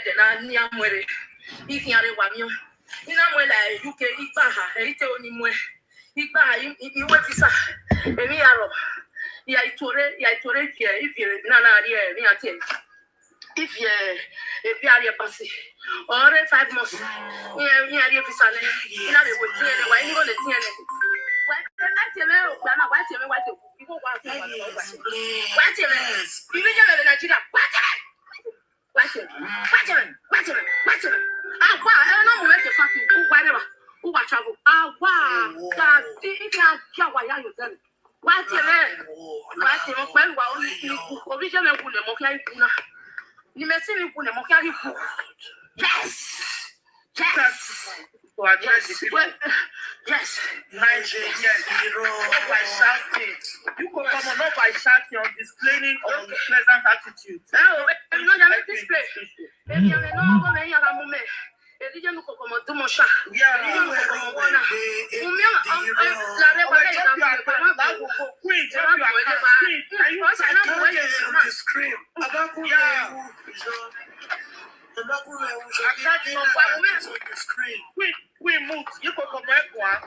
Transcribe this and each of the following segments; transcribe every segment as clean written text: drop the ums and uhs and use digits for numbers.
de na nia mwere ifiare wa mi ina mwe la UK igba ha erite oni mwe igba iwe visa emi yaro ya itore fie ifiere na na ari e mi ati if you if you are your passy or 5 months you are your visa na le wo ti ene wa ni go le ti ene wa ati me o gba na wa ti me wa ti go wa ti wa ti me ibi je le Nigeria wa ti agwa e no mo me te fatu ugwa re ba ugwa travel agwa ka ti ya wa ya yo tell wa ti mo pẹ̀lú wa o ni obi je me ku le mo ki ai ku na ni me si ni ku le mo ki ai ku yes to address the people. Yes. Nigeria hero by shouting. You could come on not by shouting or displaying unpleasant attitude. Oh, you know that display. Maybe I know go me ya ga mu me. Iyenukokomo do mo sha. Yeah. Iyenukokomo wona. Umi la re ba le ta ba go queen. You are scream. Abaku ya. We move. You can come back one.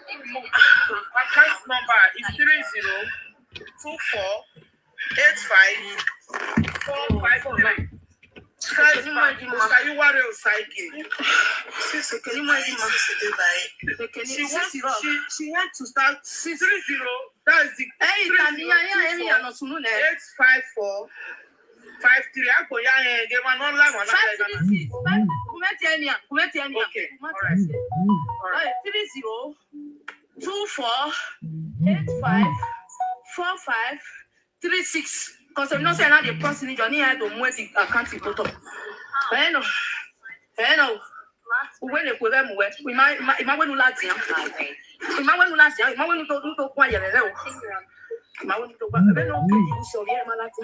Account number is 30248545. She wants to start 30. That's the 854. 53. I go ya get one online one. Okay. All right. 3024854536. Because I'm not saying that the person in Johnny had to move the account to total. I know. When you put them away, we might want to last year. We might want to last year. We might want to do quiet. We might want to go. So yeah, my last.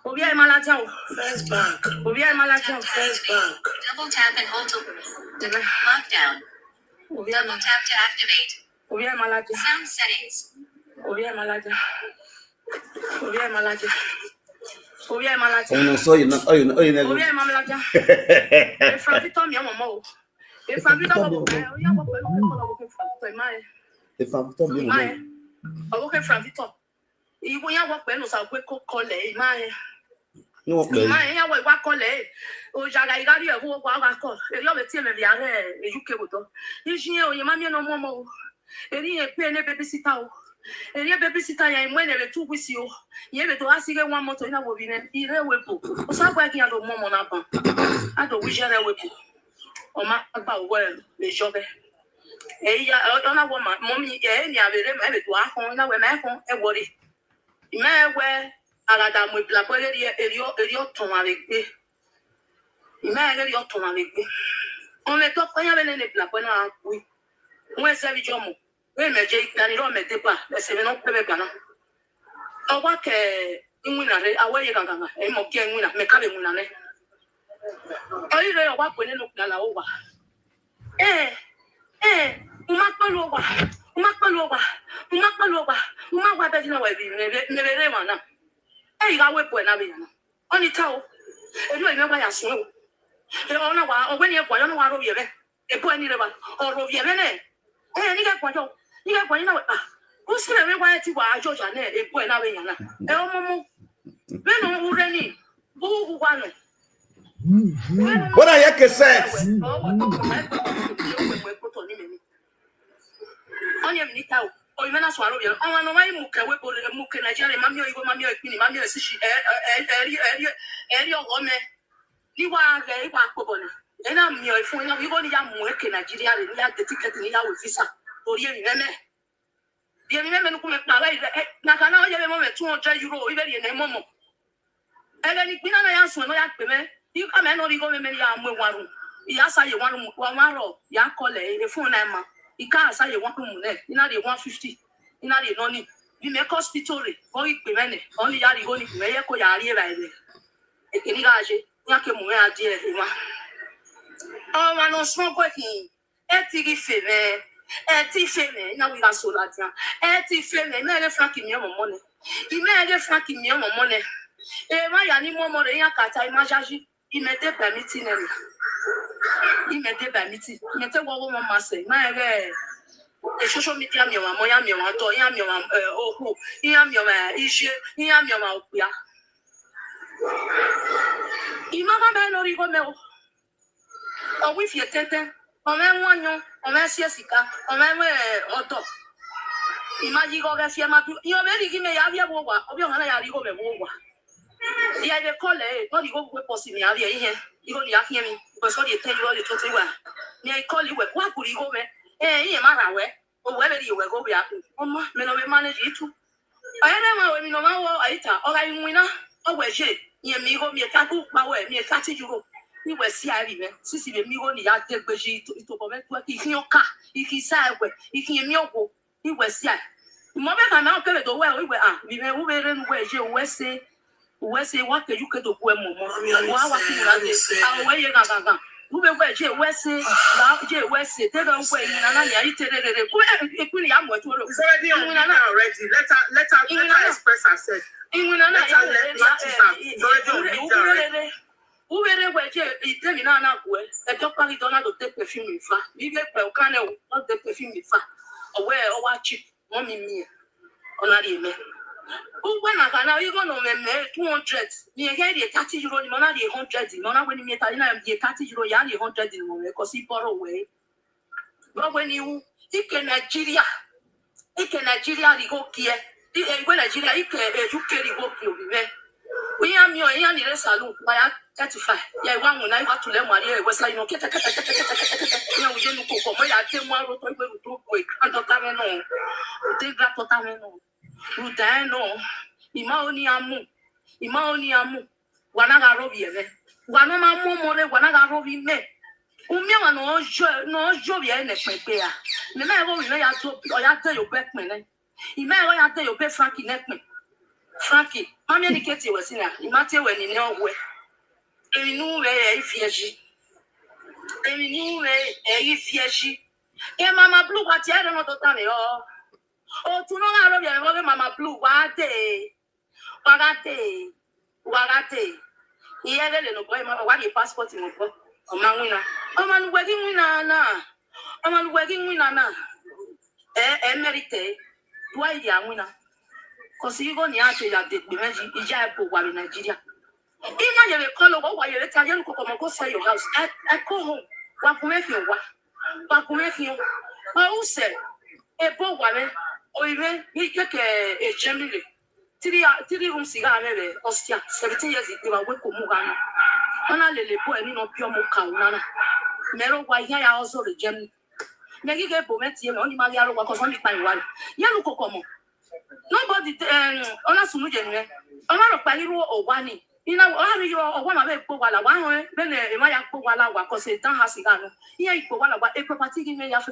Obia Malatia. First bank. Double tap and hold to lockdown. Double tap to activate. Obia Malatia. Sound settings. Obia Malatia. Oh no, so you know. Obia Malatia. If I tell me, I'm a mo. If I tell me, Ibu ya wa pẹ̀lú sa gbe ko kole imaye. No pe. Imaye ya wa kole. O jaga igari e wo wa ko. Eri o be ti me bi are e UK boto. Ijiye o yema mi no momo. Eri e pe ne babysitter o. Eri e babysitter ya imwe ne be tu kwisi o. Ye be to asige one moto ina wo bi ne ire wepo. O sa gba ki ya do momo na ban. Ado wi jere wepo. O ma gba wo le jobe. Ya ona wo ma mommy e ni abere ma be to ahun na we ma ehun e wori. Imewe agada mo bla po eri otun avec pe. Imewe eri otun avec pe. On me to konya bele ne bla po na wi. Won se bi jomo. We meje ikani ro mete pa. E se me no pe be kana. Owa ke nwina re awe ye ganganga. E mo ke nwina me ka be nwina ne. Oyi re owa po ne no kala owa. Uma gwa be na we bi me mana. Ga we po na be na. Oni tawo. Eri o me gwa ya sun o. E ona wa o we ni e kwa yo no wa ro ye be. E po ni re ba. O ro ye be ne. Ni ga kwa jo. Ni ga kwa ni na we ah. O si re me gwa ti wa ajo ja ne e po na be yana. E o momo. Be no ure ni. Bu gwa no. What are your cassettes? Onye minita o oyimena so aro bi o no mai muke we bo muke Nigeria mami o ibo mami o ipini mami o sishi eri o me ni wa ge iwa akobona ena mi o ifun ina ibo ni ya mu eke Nigeria re ni ya de ticket ni ya we visa ori emi meme bi emi meme nuku me pa la na kana o ye me mo me 200 euro ibe ri ne momo ele ni pina na ya sun no ya pe me you come no ri go me ya mu waru ya sa ye waru wa ro ya kole e fun na ma ika asa ye 1 mu ne ina de 150 ina de no ni bi me hospital re o ipe mene only ya ri go ni me ye ko ya ri e ba ebe e kini ga je ya ke mu me adi e wa o ma no so ko ki e ti ri fe me na wi ga so la tian e ti fe me na le Frank mi mo mo ne i me le Frank mi mo mo ne e ma ya ni mo mo re ya ka ta i ma jaji il m'était permis nel. Il m'était permis. M'était wo mama se. Na ere e social media mi wa mo ya mi wa to ya mi wa oku. Ya mi wa ise, ya mi wa okuya. Imaga me no rigo me o. O wi fi tete. O me wanyo, o me siesika, o me oto. Imagine go get fear matu. You very give me ya via wowa. Obi on na ya rigo me wowa. Ya be call e, no rigo we possible ya via ihe. You go ya hear me. Because all you tell you all you talk to wa. Me call you we kwa kuri go me. Ihe mara we. O we be we go be happen. Omo, me no be manage it too. Ayere ma we no ma wo aita. O ga nwina. O we je. Ye mi go me ka ku pa we. Me ka ti juro. Ni we si ari me. Sisi be mi go ni ya te gbeji to ko me to ki hin oka. Iki sa we. Iki mi ogo. Iwe si a mo be ka na o kele do we iwe bi me wo be re nu we je we se wa ke ju ke do ku e mo wa ki na de a we ye gangan wo be we je we se la je we se te do we ni na ya ite re ku e ku ni ya mo to ro it's already on already let her express herself inwina na ya already Uwere weje itemi na na ku e to pa ri dona do te perfume fa bi be pe o kan e o te perfume fa owe o wa cheap mommy me onari me ugwe na kana you go no me 200 me he dey 30 euro ni mona dey 100 mona when me tari na dey 30 euro ya dey 100 ni mo me cause e borrow we but when you ike Nigeria ri go kie igwe Nigeria ike UK ri go kie obi me we am yo yan ni re salon by 35 ya iwa won na iwa tule mo ari e wesa ino kete ya Iyenukokomo ya te mo aro to igbe to ko e kan to ta me no te gra to ta me no ruda no ima oni amu wana ga robi ebe wana ma mu mo re wana ga robi me umi wa no jo bi e ne pepe ya me na go wi na ya to o ya te yo back me ne ima go ya te yo pe Frankie ne pe Frankie mami ni keti we sina imate we ni no we enu we e fieji e mama blue wa ti e no to ta me o tu no na ro bi e mama blue wa gate iye le no boy ma wa di passport mo ko o ma nwina o ma nu gwegi nwina na emerite wa idi anwina ko si go ni ate ya de pe meji ija e po wa Nigeria ina ye le call o wa ye le ta Iyenukokomo go sell your house I call home wa ku make you o se e po wa me o ibe ni keke e jemile 3 room siga me ostia 17 years iwa we ko mu ga ona le po eni no pio mo ka una mero wa ya ozo le jemile me gi ke po me tie me oni ma ya ro wa ko so mi pa iwa Iyenukokomo nobody ona sunu je ni ona ro pa iru o wa ni ina o ha ri o wa ma be po wa la wa ho be le e ma ya po wa la wa ko se dan ha siga no iye ipo wa la wa e property gi me ya fe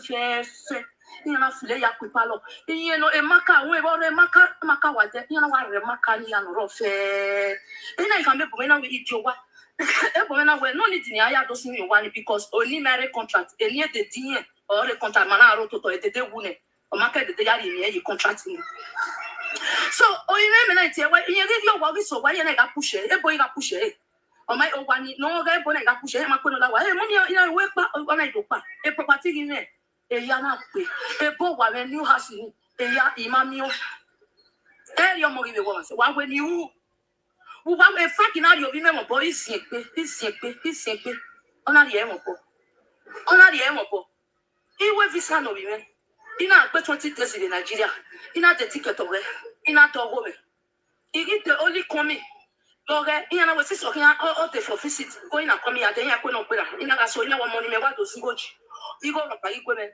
ina na fule ya ku pa lo iye no e maka won e bo re maka wa de ina wa re maka ni ya no ro fe ina ikan be po me na we ijo wa e po me na we no need ni aya do sin wa ni because oni marriage contract eni e de din or e contract mana ro to e de wune o maka de ya ri ni e contract ni so o ime me na tie wa iye gi yo wa wi so wa ye na ga push e bo ga push e o mai o wa ni no ga e bo na ga push e ma ko no la wa e mo ni ina we pa o na do pa e property gi ni e ya na pe e bo wa me new house ni e ya imami o e yo mo gi be wa se wa we ni u wa me Frank na ri obi me mo bo isin pe ona ri e mo po iwe visa no bi me ina pe 20 days in Nigeria ina the ticket o re ina to go me igi te only come lore ina na we si so kan o te for visit go ina come ya den ya ko no pera ina ga so ina wo money me wa do singoji igo ro pa igwe me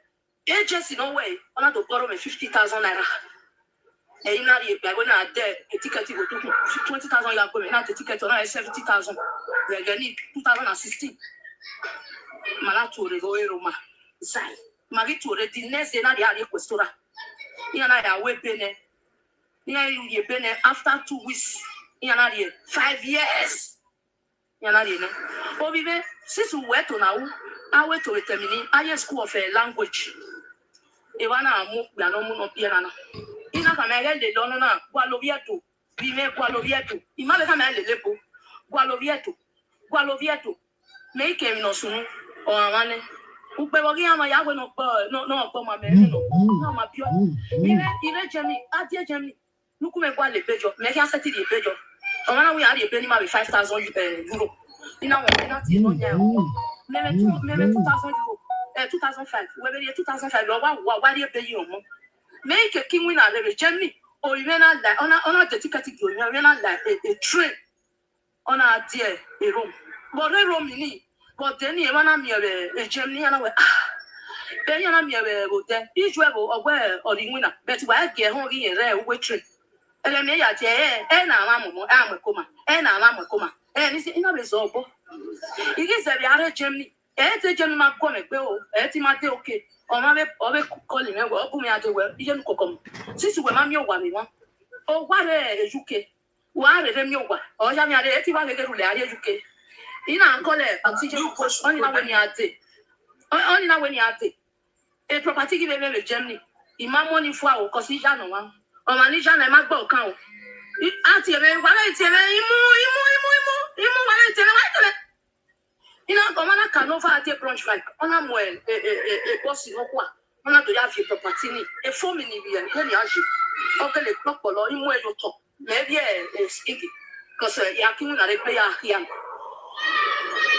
agency no way ona to borrow me 50,000 naira e ina ri pe go na de ticket go to 20,000 ya go me na the ticket ona 70,000 we get ni 2016 mala to re go Roma sai mari to re di next day na dia re questora ina na ya we bene ina you bene after 2 weeks ina na re 5 years ina na re ne o vive since we to na u awe to termine aye school of language e wana amu ya no mu no pia na ina ka me le lo na kwa lo vieto vive kwa lo vieto imabe ka me le lepo kwa lo vieto Gualovieto. Make him no soon or a man. Ubewagia my yawe no my man, no my pure. Even Germany, Adia Germany. Look me while a bejo, make us set the bejo. Or we are a penny with 5,000 euro. You know, we're not in maybe 2,000 euro. 2005. Whether you're 2005 or why do you pay you? Make a king winner of Germany or you ran out like on a ticket, you ran out like a train on a dear a room. But no room in it. But then you run me a Germany and I went, then you're not me a each level or where or the winner. But why get home in a rare waitress? And I may at and I'm a coma, and I'm a coma, and it's in a result. It is a other Germany. It's a German comic bill, Etimate okay, or my calling me, open me at the well, Iyenukokomo. Since we mammy one, oh, what a UK, what a Remiowa, or Jamia, Etima, UK. In Uncle, oxygen, only when you are there. Only now when you are there. A property given me Germany. In my money for our Cosijano one, or Manisha and my boat count. Auntie, when I tell you, you know, Commander can over at a branch like on a well, a bossy or what, on a to have your property, a 4 minute, and okay, the clock or in where you talk. Maybe a sticky, because Yakin are a player here.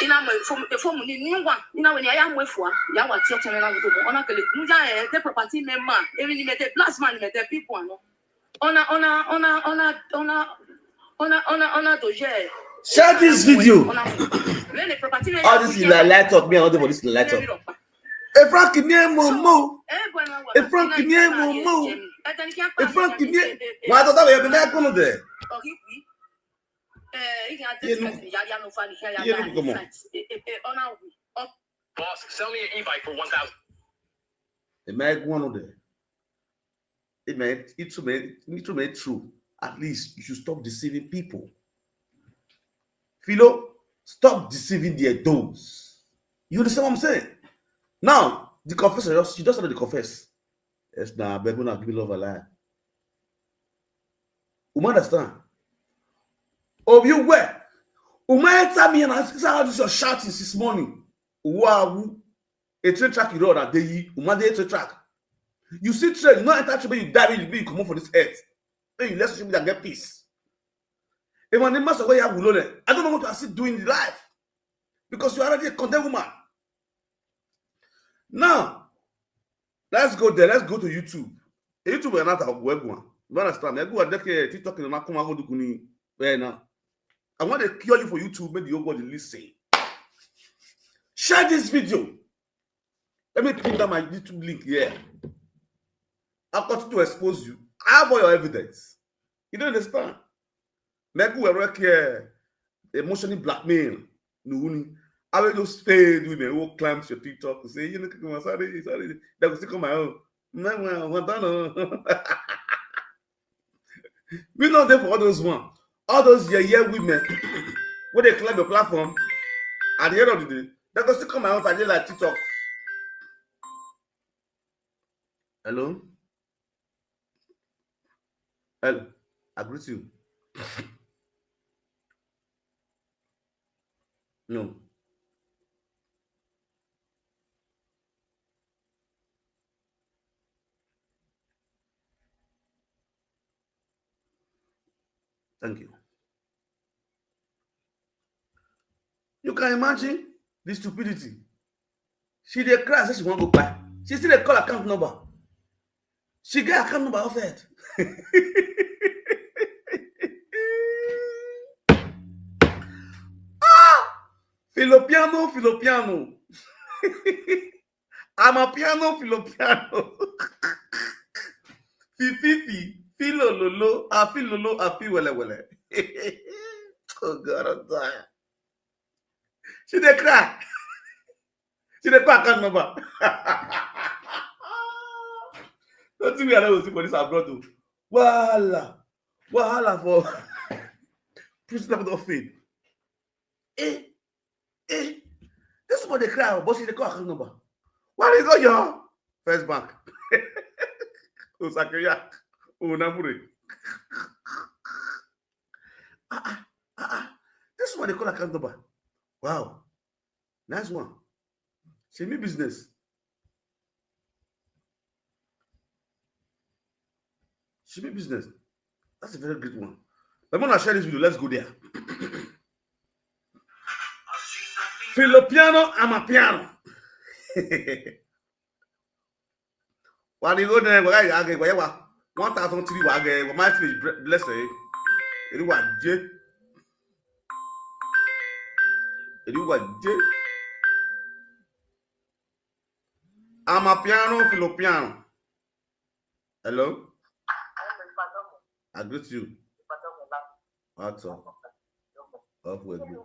In a form, new one, you know, when I am with one, Yawa Tilton and on a the property member, even you met a plus man, met the people. On a doje. Share this video. All this is light up. Me, I want for this light up. A Frank Momo. A Frank Momo. A Frank why don't I have been back on there? Boss, sell me an e-bike for 1,000. The mag one of them. It to be true. At least you should stop deceiving people. Philo, stop deceiving their doors. You understand what I'm saying? Now, the confessor, she just started to confess. Yes, now, I'm going to give love a lie. You understand? Oh, you where? You might tell me and I say, how this your shouting this morning? Wow, a train track you rode that day, you might a track. You see, train, you not enter train, you die, you come on for this earth. Then you let social media get peace. If I master where you have I don't know what you are still doing in life because you are already a condemned woman. Now, let's go there. Let's go to YouTube. YouTube is not a web one. You understand? I go and TikTok in the right now. I want to cure you for YouTube. Maybe you go to listen. Share this video. Let me put down my YouTube link here. I'll continue to expose you. I have all your evidence. You don't understand? Maybe we work here, emotionally blackmail. No, I will just stay doing the whole climb to your TikTok and say, you know, sorry. They will still come my own. No. We not there for all those one. All those women when they climb the platform at the end of the day, they will still come my own for like TikTok. Hello? Hello. I greet you. No. Thank you. You can imagine the stupidity. She dey cry, say she want to go buy. She still dey call account number. She get account number of it. Filopiano. I'm a piano, Filopiano. Fifi, Filololo, I feel lolo, I feel wele. Oh God, I'm tired. She dey cry. She dey cry account number. Nothing we are not see for this abroad. Wahala for prisoner of faith. This is what they cry, but she dey call account number. What is on your first bank? Osakeya, Onamure. This is what they call account number. Wow. Nice one. See me business. See me business. That's a very great one. Let me share this video. Let's go there. Filipino, I'm a piano. While you go there, I get 1,003 wage. My face blessed. It was J. It was J. I'm a piano, Filipino. Hello? I greet you. What's up? Off with you.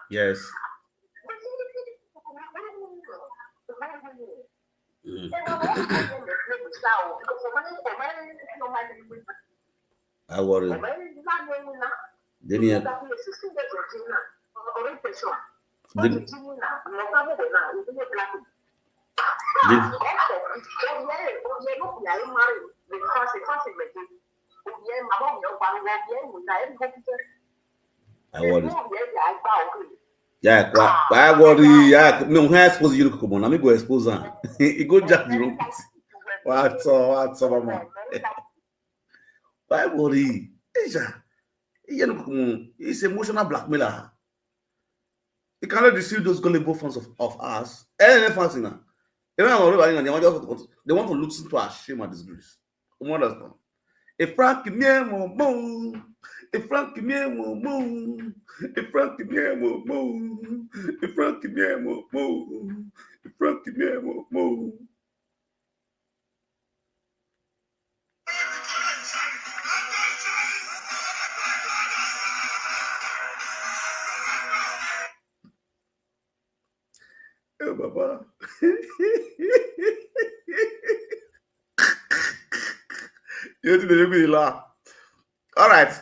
Yes. I worry. Yeah, why worry? Yeah, no, who expose Iyenukokomo? Let me go expose her. He go jack the wrong place. What's up, mama? Why worry? Iyenukokomo is emotional blackmailer. He cannot deceive those gullible fans of us. Any fans now. They want to look into our shame and disgrace. You understand? If Frank Victor, if Frank Victor, if Frank Victor, if Frank Victor, if Frank Victor. Oh, Baba. You think they will laugh? All right.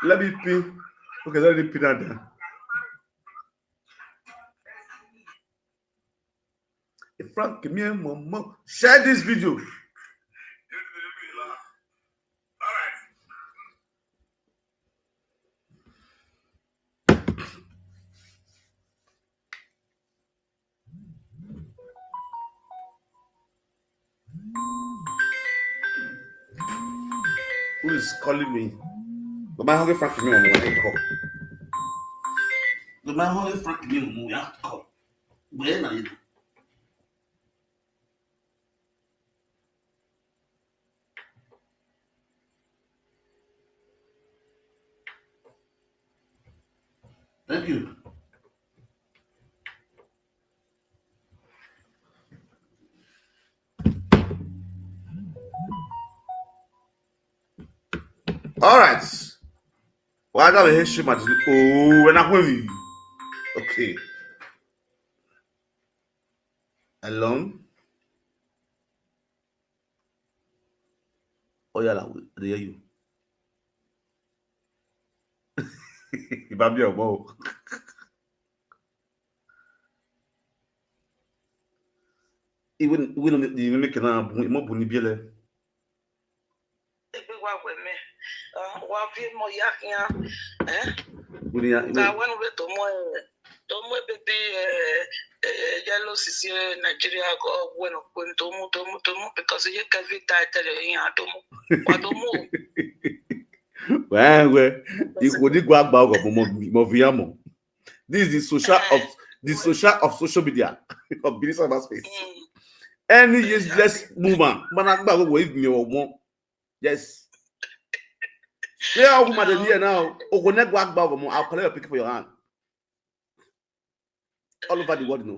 Let me pin. Okay, let me pin that down. If Frank, give me a moment. Share this video. Who is calling me? The man hungry Frank, give me a moment. Call. The man hungry Frank, give me a moment. Call. Where are you? Thank you. All right. Well, I got a history match. Oh, when I win. Okay. Alone. Oh, yeah, I hear you. If I'm your boy. Even you make it more bunny biele. Yellow sisi Nigeria go bueno tomu because you can be title in Adomo. Well, you could go about Moviamo. This is the social of social media of business space. Any useless movement, but with me or more. Yes. They are women here now. Or when I go back, I'll collect a picture for your hand. All over the world, no.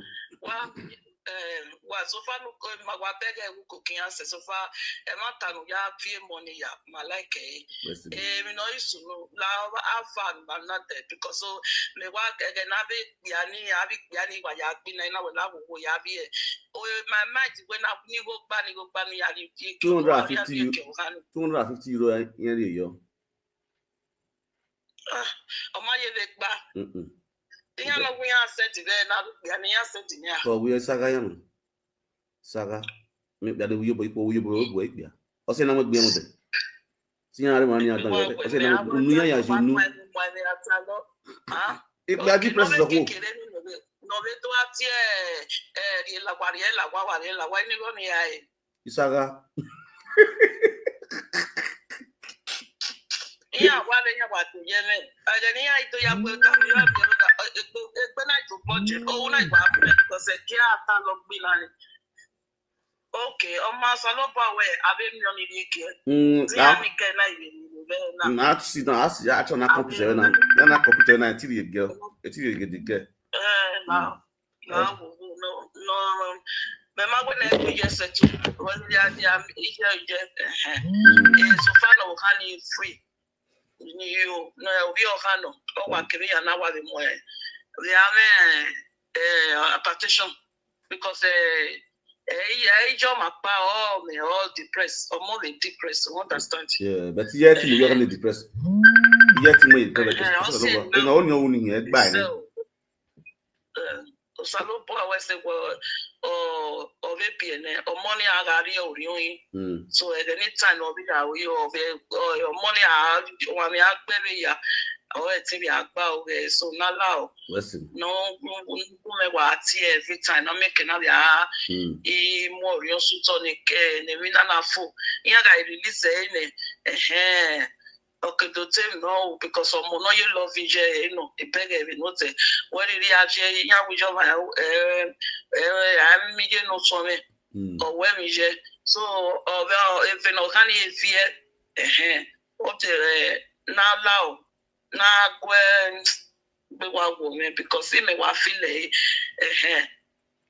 wa so far no magwa beg e wo cooking answer so far e ma tanu ya vie money ya malaike me no isu no la afan ba not there because so me wa gege na be biani wa ya gbi na wo la wo ya bi e o my mind when I ni go gba ni ya ri 250 euro yen re yo o ma ye le gba Tinya no we are set there na biani ya set ni a so we saga yan saga me bia de wo bo bia o se na mo gbe mo de tinya re mo ni atan yo o se na mo nu ya junu ipe adi press so ko no ve to ati ri la wa ni lo ni ai isaga ya wa to ye me aje ni ai to ya pe ka mi wa pe na to budget o na gba because e ki ata lo gbi la ni okay o ma so lo pa we abe mi oni di ke ya mi ke na ibe ni na si na asi ya cho na computer na ti girl get the girl no me ma go na ku je settle when ya so far no can you free you no we o kan no o wa kiri ya na wa de mo we have a partition because my power me all depressed or more than depressed you understand yeah but yet you are really depressed yet me no only uni e gba ni so no boy we say o VPN o money agari ori oyin so at any time o be that we your money wa mi agbe ya o ti bi agba o so na la listen no me wa ti every time no make na ya e mo ori osu to ni ke ni mi na fo yan ga release ne okay do tell no because some no you love je no e beg no te what really actually yan we just I'm me no so me or when me je so well if no can e fear what na lao na gwen be wa go me because me wa feel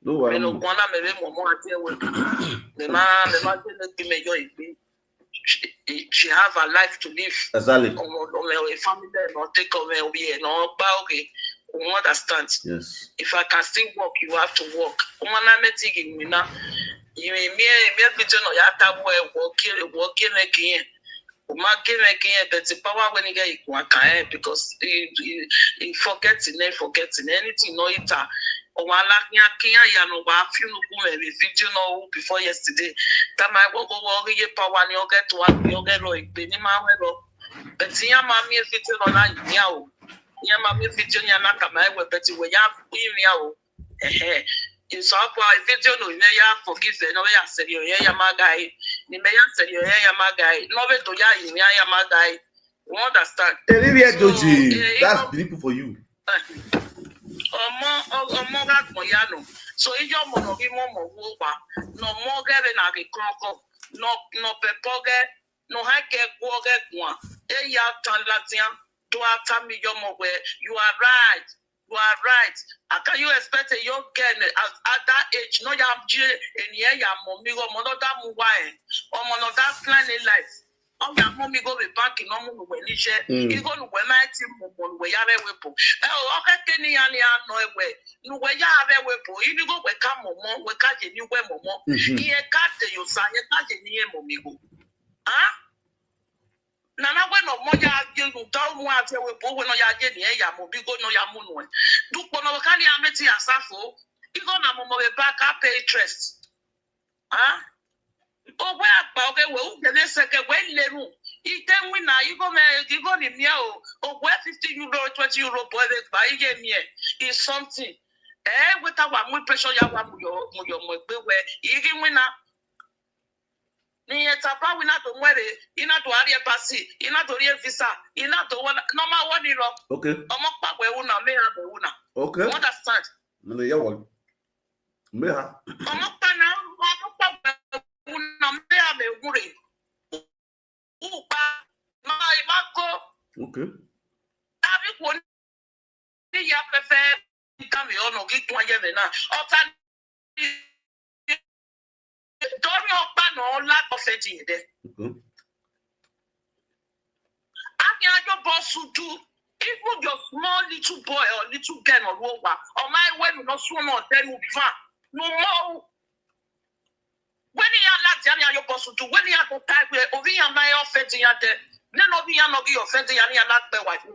no wa no go na me mo ati e we me ma give me your she have a life to live. Exactly. A family not take over no okay. We understand. Yes. If I can still work, you have to work. You but the power when you get because you forgetting anything no it. Before yesterday, that my go power ni get to one get like Benny Mawero. But Tia Mammy fitting on that yao. Tia Mammy fitting Yanaka, but we have you saw a video no ya forgive no ya said you ya magai. Ni me ya said you ya magai. No be to ya magai. You understand? That's beautiful for you. So if you want to no more getting a conquer, no pepoge, no hake woge one. Ya Latin, do after me your mobile. You are right. You are right. How can you expect a young girl at that age? No, you have in here, ya mommy, or monota mobile, or monota plan in life. Oh, your mommy go be back in normal when you go to when my team when you have a weapon. Oh, okay, Kenny and no way. No way, you have a weapon. You go where come more, we catch a new way more. Here, cut you, son, you catch a new mommy. Huh? Nana we no moja agelu down mo ate we bo we no ya je ni e ya mo bi go no ya mo no e du po no ka ni ameti asafo igo na mo mo be back up pay interest o we agba o ke we u je le seke we leru ite nwi na igo ni mi o we 50 euro 20 euro bo e gba ije mi is something we ta wa mu pressure ya wa mu yo mo gbe we igi nwi na ni etapa we na to nwere ina to ari pasi ina to ri visa ina to normal one ro okay omo pa we una me ha be una okay you understand no ya wo me ha omo pa we una me ha be gure u pa ma ko okay abi ko ni ya pefe ka me ono ki tun aye me na o ta ni Don't you ban all lack of it in there? I can your boss who do even your small little boy or little girl or whatever, or my way will not swim or then will van. No more. When you are like Jania, your boss will do when you have to type where Ovi and my offending at the then Ovi and Ovi offending and you are not by white.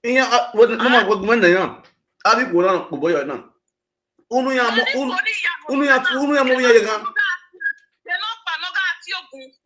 Yeah, when they are. I think we're not boy now. Unu ya mo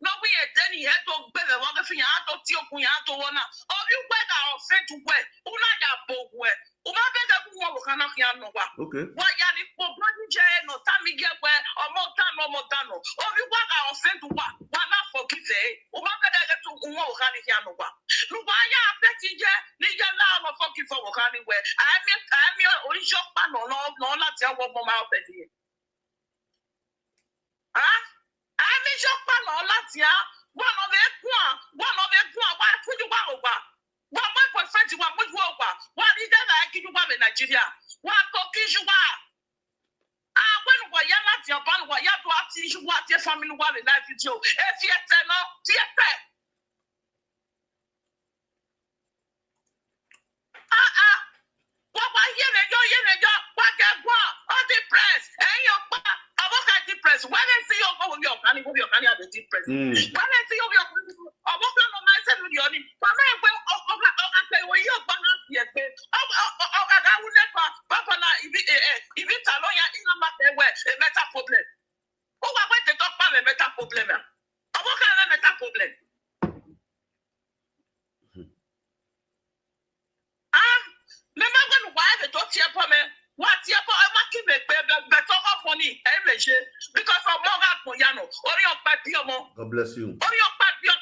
no we e deni he to gbe be won fi yan to ti okun yan to wona o bi gbe da o fe tu we una ya bo we o ma be de ku wo kan na yan no wa okay wa ya ni po body je no ta mi ge we o mo ta no o bi gbe da o fe tu wa na forgive o ma be de tu ku wo kan ni yan no wa lu wa ya fe ti je ni je la mo forgive wo kan ni we I me o jo pa no la ti wo mo ma o fe ti I'm a shop on Latia, one of the why put you over. One my friend, you want with over. What is that I give you one in Nigeria? What cookies you are? When you're not your band, what you have to ask you what your family want in life with you. If you no, what I hear, what get what? All the press, and your press. When I see your can you your can the deep press? When I see your no myself with your but I will when you're yes, I will never Papa if it's a lawyer in a meta problem. Who are going to talk about a meta problem? I will have a meta problem. Remember when wife don't hear from me? What your boy making me better off money, because of Morgan Poyano, or your patio. God bless you. Or your patio.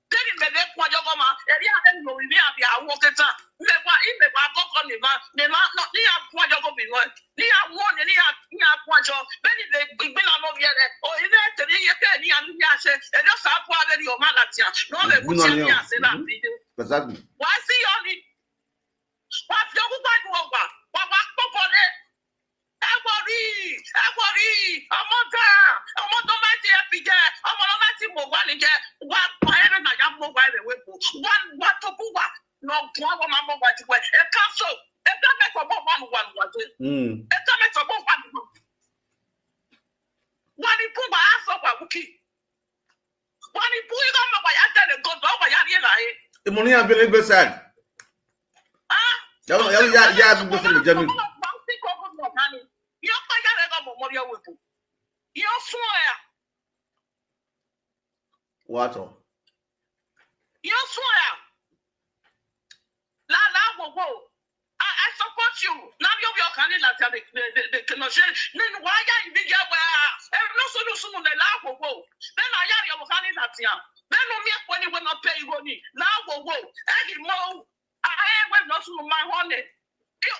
Then in the next one, your mama, and you have no idea of what it's up. Never in the Bible on the man, they might not be up what you're going to be. They are one and they have one job. Then they been on over there, or in there, the year, and just have one of your malatia. No, they put you say that video. Exactly. Why see on it? What's your good over? What for it? Everybody, I'm on the mighty epic. I'm on the mighty mobile again. What fire and I have mobile away. What to put what? No, one of my mobile to wear. A castle. A damage for one was it? A damage for one. One he put my ass up a wookie. One he put it on my other and go over Yadina. The money I've been able to say. Yeah, what? You swear. La I support you. Now you're coming like the connection. Then why are you big up? No solution on the law. Then I am your honey latia. Then no me when you will not pay money. Now and more. I am not to my honey.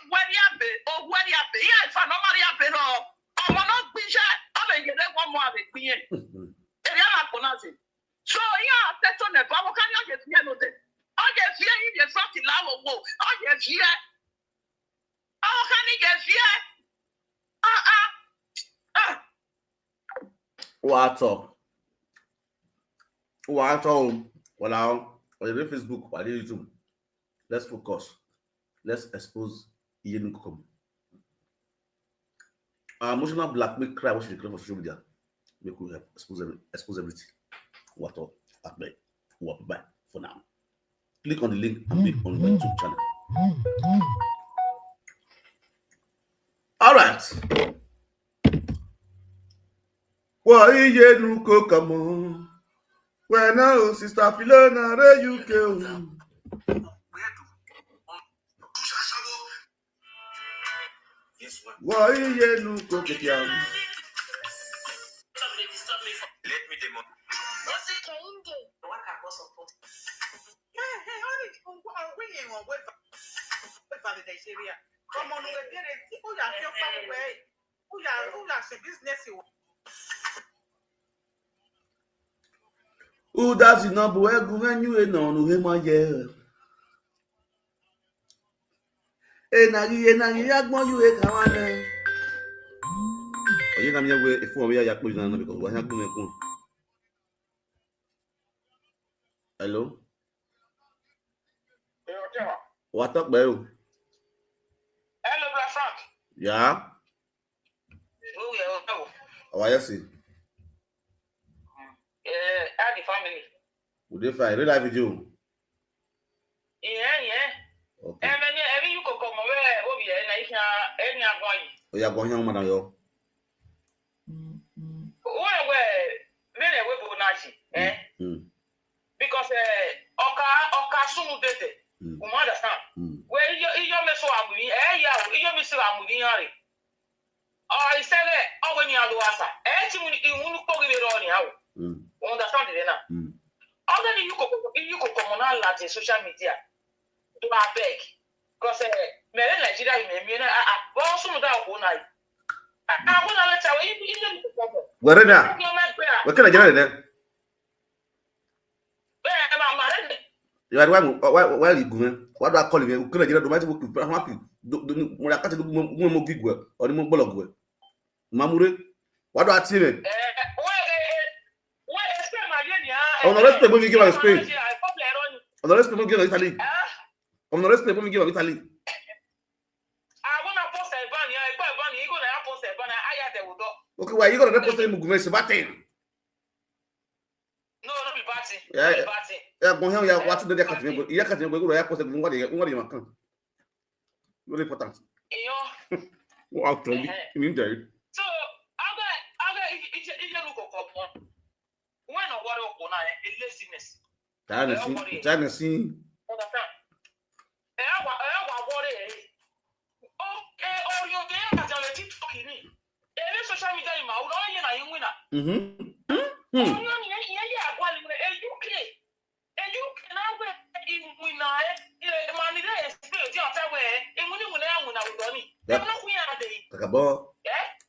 When you be or when you be, if I normally have been all, I will not be shy. I will get one more with me. So, yeah, that's on the Bible. Can you get here? I get here in the fucking lava. I get here. How can he get here? What's up? Well, on the Facebook, on YouTube. Let's focus. Let's expose Iyenukokomo. Emotional blackmail cry. What should you create for social media? Make we expose everything. What up? What back for now? Click on the link and be on my YouTube channel. All right. Well, Iyenukokomo. Well, now, Sister Philona, where you go? Why Iyenukokomo? Let me demo. Who does it not? When you know him, my yeah. Enagi, you a kawana. you na me we if we ya yakpo na because we have me ko. Hello. What up, bro? Hello, Brother Frank. Yeah. Oh, yeah, oh. How are you see? How the family? Would they fine? Real life video. Yeah. Okay. Every you could come away over here, and I can any going. Oh, yeah, go young man yo. Very we bonachi, because Oka sunu dete. You understand? Where you me so amuni, you me so amuni yari. I said it, when you are the wasa. You won't go in it on you. Understand it now? Other you could come on at social media. To our beg. Because Nigeria, well, some of that one night. I want to let you Where now? What can I get there? You are why you go? What do I call you? Could I get a domestic work? I'm happy. When I catch a more gig or the more bolog. Mamure, what do I see? On the rest people give us Spain. On the rest people give us Italy. On the rest people give us Italy. Okay, why you gonna post him Mugume Sabatin? No, not be batting. Yeah, go here, yeah, what's the deck? You can't go to airport and what you come. Very important. Wow, tell me, in there. So, Iyenukokomo. When or what of a laziness. China see. Social media in my own winner.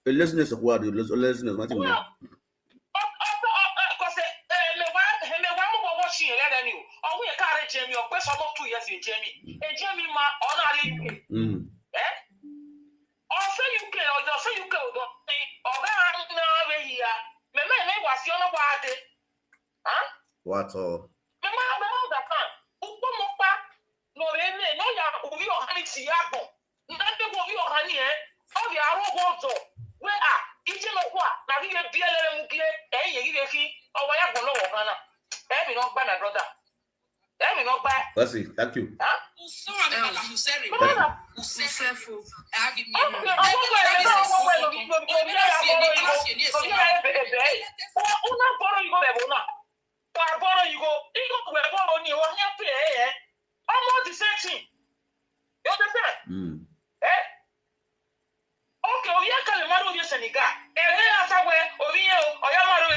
The listeners of what the listeners might know. Also, you can What all? Let's see. Thank you. Okay, we are calling Maro Senegal.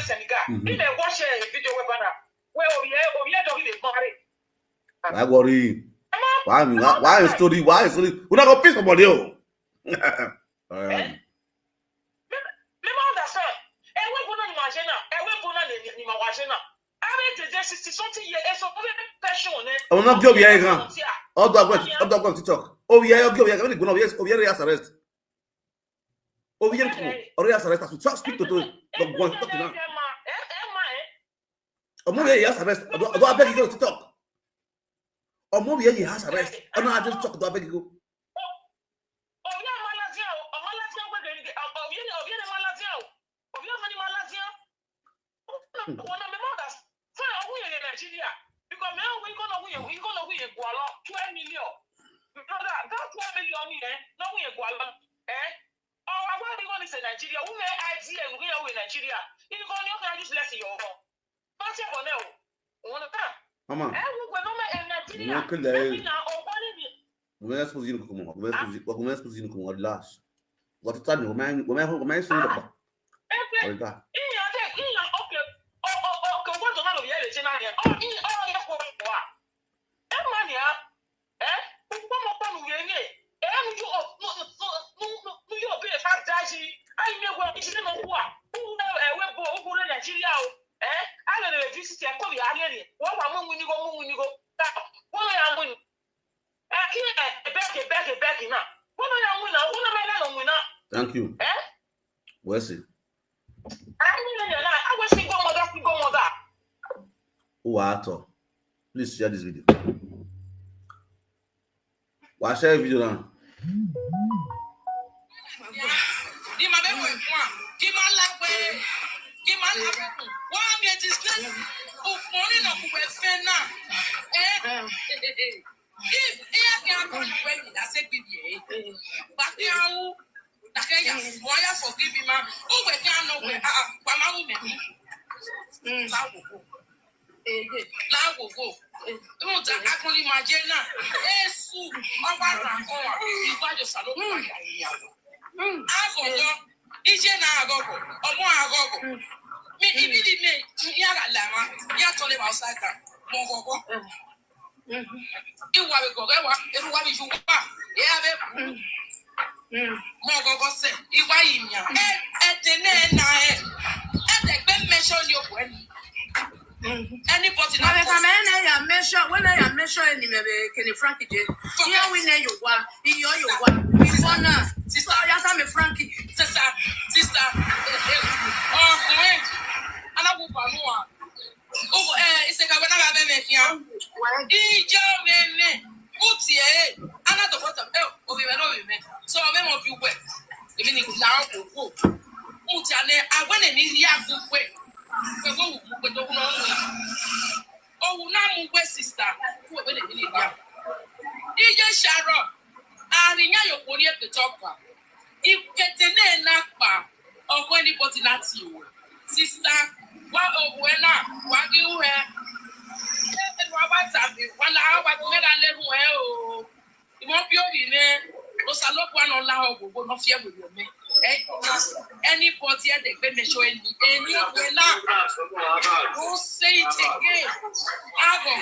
Senegal. Watch a video where we are talking about. I worry. Why is story? Why is story? We're not gonna piss somebody else. I will not give you a all the TikTok. Oh, yeah, I'll give you a go. Yes, yes, arrest. Oh, yeah, arrest. To speak to the one talking now. Oh, yes, arrest. I beg you go to TikTok. Or maybe he has arrest. I'm not just talk to beg you. Mama. Não que lei. Como é exposindo como? Como é exposindo como relax. What tá no, como é isso não. Olha. Thank you. Where's it? I wish we go mother. Who are you? Please share this video. Why share video now? Anybody now? I measure when I measure any can Frankie J. Here we know you are. You are. We wanna. Sister, I have me Frankie. Sister. Oh, and I will know. Oh, it's a governor of MFia. Another bottom. Oh, we were not women. So I went you wet. Even if loud or go. I went in the good way. Oh, now my sister. Who are the India? DJ Sharon. I mean, you're only at the top. If get the name Nakba or anybody not you, sister. What when what you have? What's up? 1 hour, when I live well. You won't be in there. Because I love one on now, but not fear with me. Anybody at the baby show any way now. Don't say it again. I go.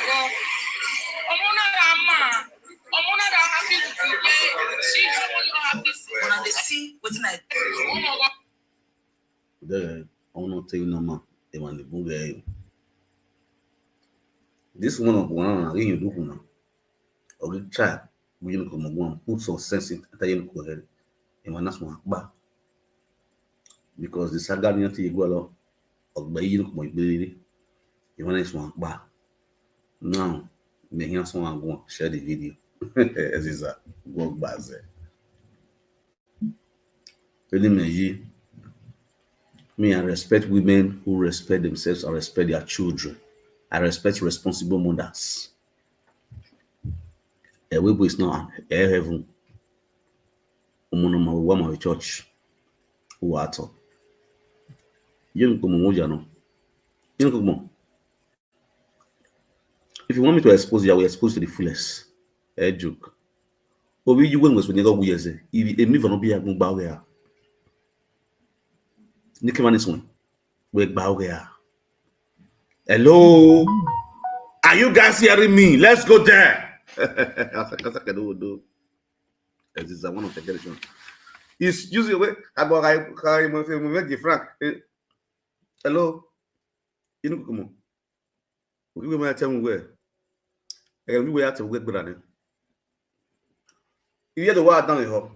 I'm not happy with you. She don't happy. See what's like. There, I want to tell you no more. They want the book. This one of one, you do now. Or the child, we come one, put some sense in Iyenukokomo. And one that's one back. Because the saga near to Igualo of Iyenukokomo ability, even if one back. Now, may hear someone go share the video. As is a work base. Me, I respect women who respect themselves. I respect their children. I respect responsible mothers. A Weibo is not a heaven. One of the church. Who are taught. Iyenukokomo. If you want me to expose you, I will expose you to the fullest. A joke. But we you was when you go years. If a move on be a bow there. Nikiman is one. We bow there. Hello. Are you guys hearing me? Let's go there. This is one of the generation. It's usually way about Frank. Hello. Iyenukokomo. We will tell me where. And we have to work with it. You hear the word down here.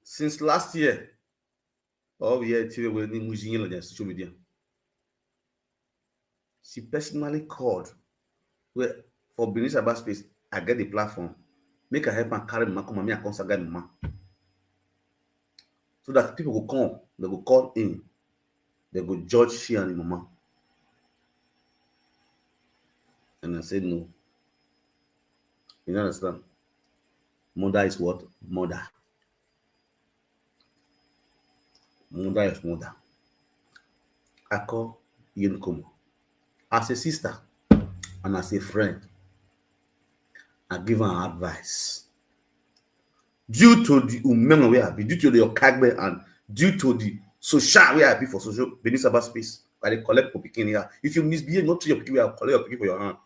Since last year, all we had to were in social media. She personally called for Benin Cyberspace. I get the platform. Make her help and carry my come and consagate my. So that people will come, they will call in, they will judge she and the mama. And I said no. You understand? Mother is what? Mother. Mother is mother. I call Iyenukokomo as a sister and as a friend. I give her advice. Due to the umema we have, due to the okagbe and due to the social we have for social Benin Cyberspace, I they collect for picking here. If you misbehave, not to your picking, I'll collect your picking for your hand.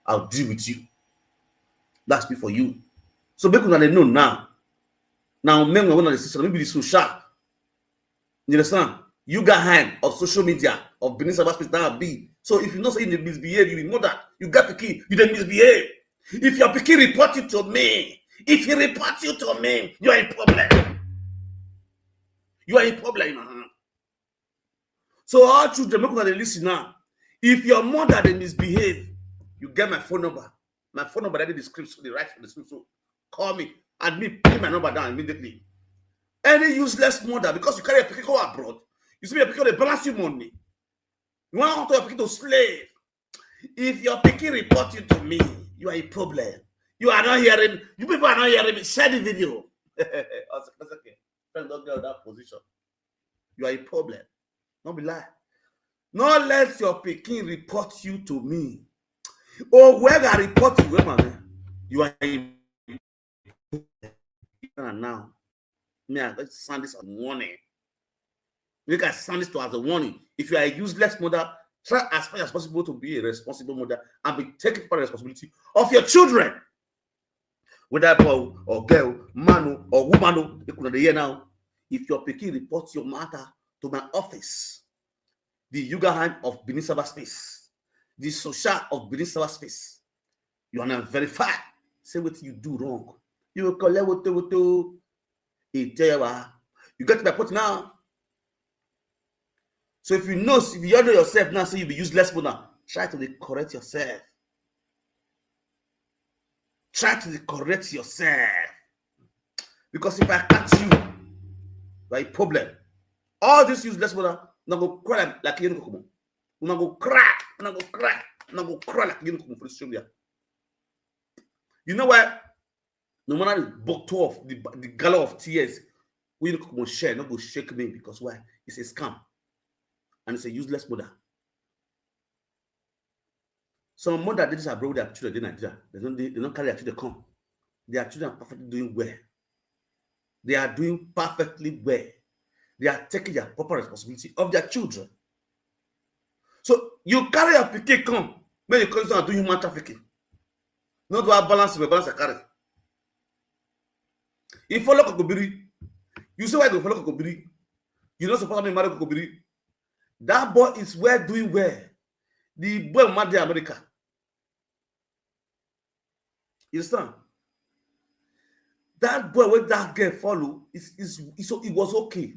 I'll deal with you. That's be for you. So because they know now. Now men when the system maybe the social. You understand? You got hand of social media of Benin Cyberspace now be. So if you know say you misbehave, you know that you got the key, you didn't misbehave. If your picking report it to me, if he report you to me, you are in problem. You are a problem. So all children, make sure they listen now. If your mother they misbehave, you get my phone number. My phone number that in the script, so they write for the script. So call me and me put my number down immediately. Any useless mother, because you carry a pikin go abroad, you see a pikin they balance you money. You want your pikin to slave. If your pikin report you to me, you are a problem. You are not hearing. You people are not hearing me. Share the video. That's okay. Don't get that position. You are a problem. Don't be lie. Not let your pikin report you to me. Or whoever report you, you are a problem. Now. Me, I got to sound this as a warning. You can sound this as a warning. If you are a useless mother, try as much as possible to be a responsible mother and be taking part of the responsibility of your children. Whether boy or girl, man or woman, you could hear now. If your pikin reports your matter to my office, the Yugahan of Benin Cyber Space, the social of Benin Cyber Space, you are not verified. Say what you do wrong. You will collect what you get my point now. So if you know yourself now, say you be useless mother, try to correct yourself. Try to correct yourself. Because if I catch you, you are a problem. All this useless mother, now go cry like Iyenukokomo. Now go cry, now go cry, now go cry like Iyenukokomo for Australia. You know what? No matter the book 12, the gallon of tears, Iyenukokomo share, not go shake me because why? It's a scam. And it's a useless mother. Some mother did this abroad with their children in Nigeria. They don't carry their children come. Their children are perfectly doing well. They are doing perfectly well. They are taking their proper responsibility of their children. So you carry your pikin come, when you come and do human trafficking. Not do I balance with balance I carry. You follow Kokobiri. You say why you follow Kokobiri? You not supposed to be married Kokobiri. That boy is doing well. The boy married in America. You understand? That boy when that girl follow, it was okay.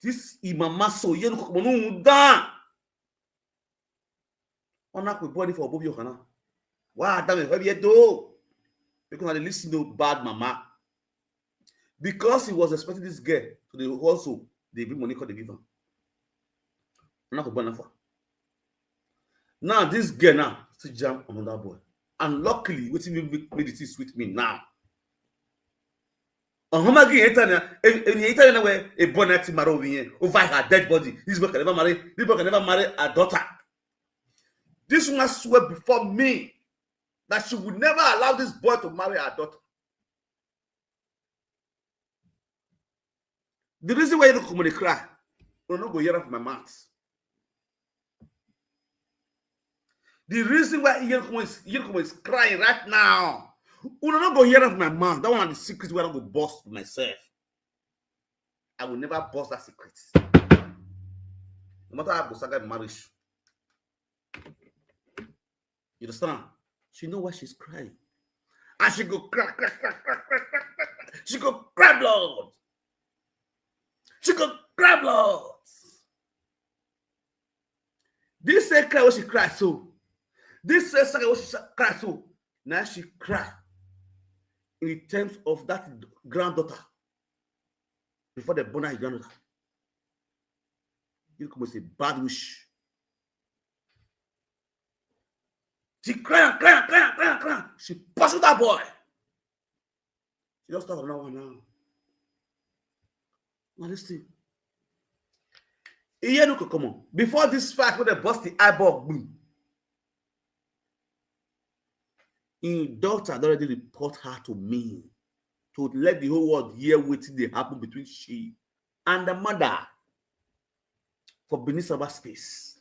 This imama so Iyenukokomo no down. On a body for both of you. Why damn it? Where do? Because they listen to bad mama. Because he was expecting this girl to the also they bring money called the giver. Now this girl now still jump on that boy. And luckily, what made it is with me now. On Homagi where a bonnet Marovian over her dead body. This boy can never marry. This boy can never marry a daughter. This woman swear before me that she would never allow this boy to marry her daughter. The reason why you don't come and cry, will not go hear from my mouth. The reason why Iyenukokomo is crying right now, will not go hear from my mouth. That one of the secrets where I go bust myself. I will never bust that secret. No matter how I go start marriage. You understand? She know why she's crying. And she go cry. She go cry blood. She go cry blood. This say cry when she cry so. This say second when she cry so. Now she cry in terms of that granddaughter before they born her granddaughter. You come say bad wish. She cry. She pushes that boy. She just start another one now. Now listen. Iyenukokomo, before this fight when they bust the eyeball boom, his daughter had already report her to me to let the whole world hear what they happen between she and the mother for Benin Cyber Space.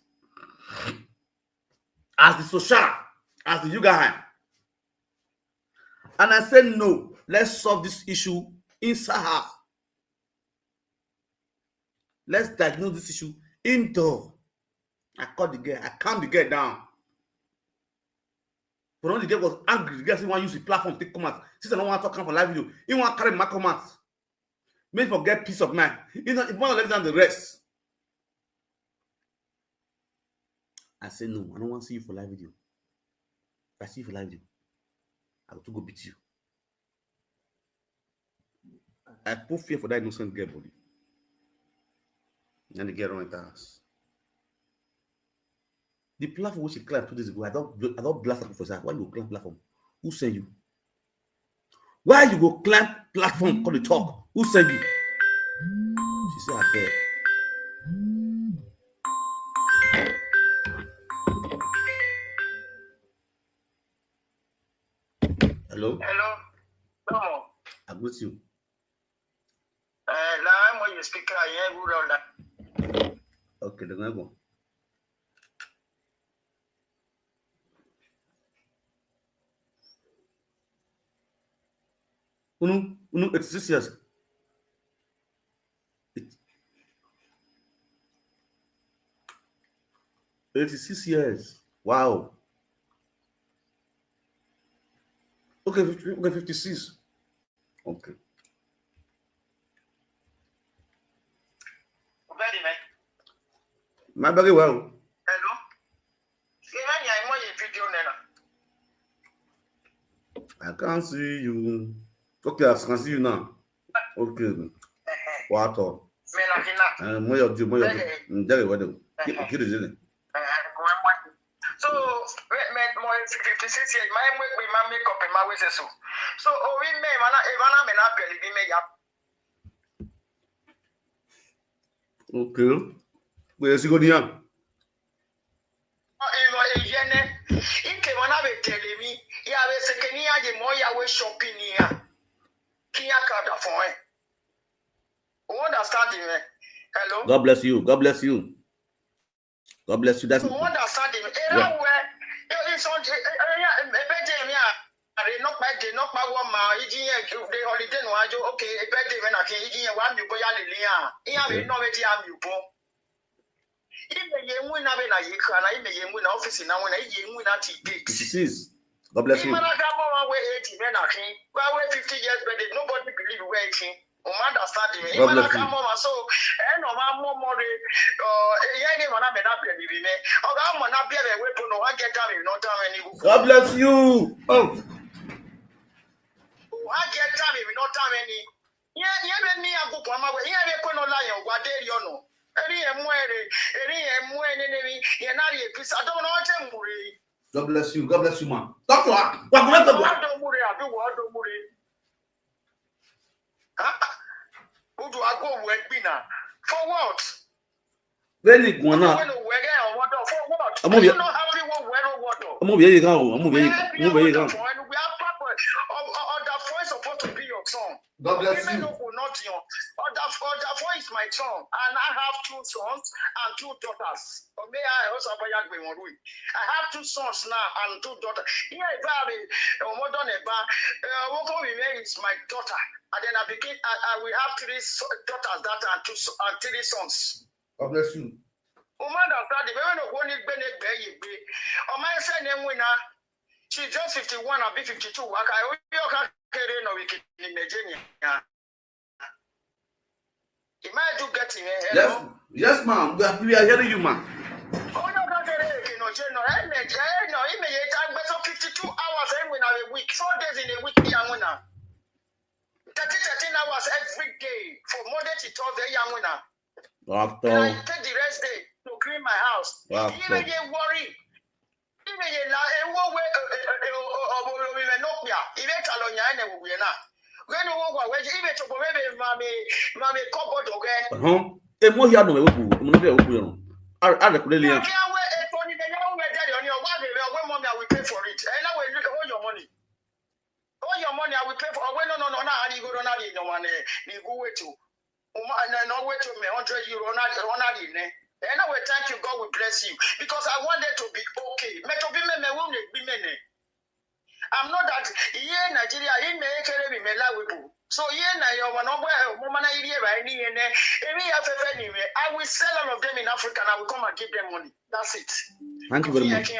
As the social, as the Yugahan. And I said, no, let's solve this issue inside her. Let's diagnose this issue indoor. I called the girl. I calmed the girl down. But when the girl was angry, the girl said, "Want to use the platform to come out." Since I don't want to talk for live video, he want to carry my comments. May forget peace of mind. You know, if want to let down the rest. I say no, I don't want to see you for live video. If I see you for live video, I have to go beat you. I put fear for that innocent girl body. And the girl went ass. The platform which she climbed 2 days ago, I don't blast her for that. Why you climb platform? Who sent you? Why you go climb platform called the talk? Who sent you? She said, I beg. Hello? Hello. No. I greet you. Now when you speak, I hear good on that. Okay, then I go. Unu, 86 years. 86 years. Wow. Okay, 56. Okay. Very nice. My very well. Hello. Even I want your video now. I can't see you. Okay, I can see you now. Okay. What all? More of you. Very well. Get it. So, more 56 years, my makeup and my wishes. So, we may okay. Where is he going? Telling me, yeah, second year, the more you were shopping here. Kia card for it. Understanding me? Hello? God bless you. God bless you. God bless you. That's understanding me. It's on not my woman, the holiday no okay, a birthday when I can one you go ya no you go. Even you win a office in our is. God bless you. Even I come away 80 men are king. Well, 50 years, but nobody believe where king. Understanding me. Even I come over so and no more any one I'm not believing me. I'm not be a weapon or I get time, not time. God bless you. Oh. I get time, not time any. Yeah, me a book on my way. Yeah, we no lie, what day you know. Any you're not a piece. I don't know what God bless you. God bless you, man. Talk to her. Don't worry. Who do I go with Bina? For what? Really, go now. For what? I'm not happy with I'm moving. We are the voice supposed to be your song. God bless you. Not your. The voice is my song, and I have 2 sons and 2 daughters. May I also I have 2 sons now and 2 daughters. Here, modern is my daughter, and then I will have 3 daughters that and 3 sons. God bless you. She's just 51, I'll be 52. Imagine getting it. Yes, ma'am. We are hearing you, ma'am. Oh, no, no, 52 hours a week, 4 days in a week. 13 hours every day for Monday to Thursday. And I take the rest day to clean my house. Even you worry. Even you all your money, I will pay for. No, how do you go on that? No one, you go way to. No way to me, €100 on that. And I will thank you, God will bless you. Because I want it to be okay. I'm not that here in Nigeria, in the so here now I will sell all of them in Africa and I will come and give them money. That's it. Thank you very much.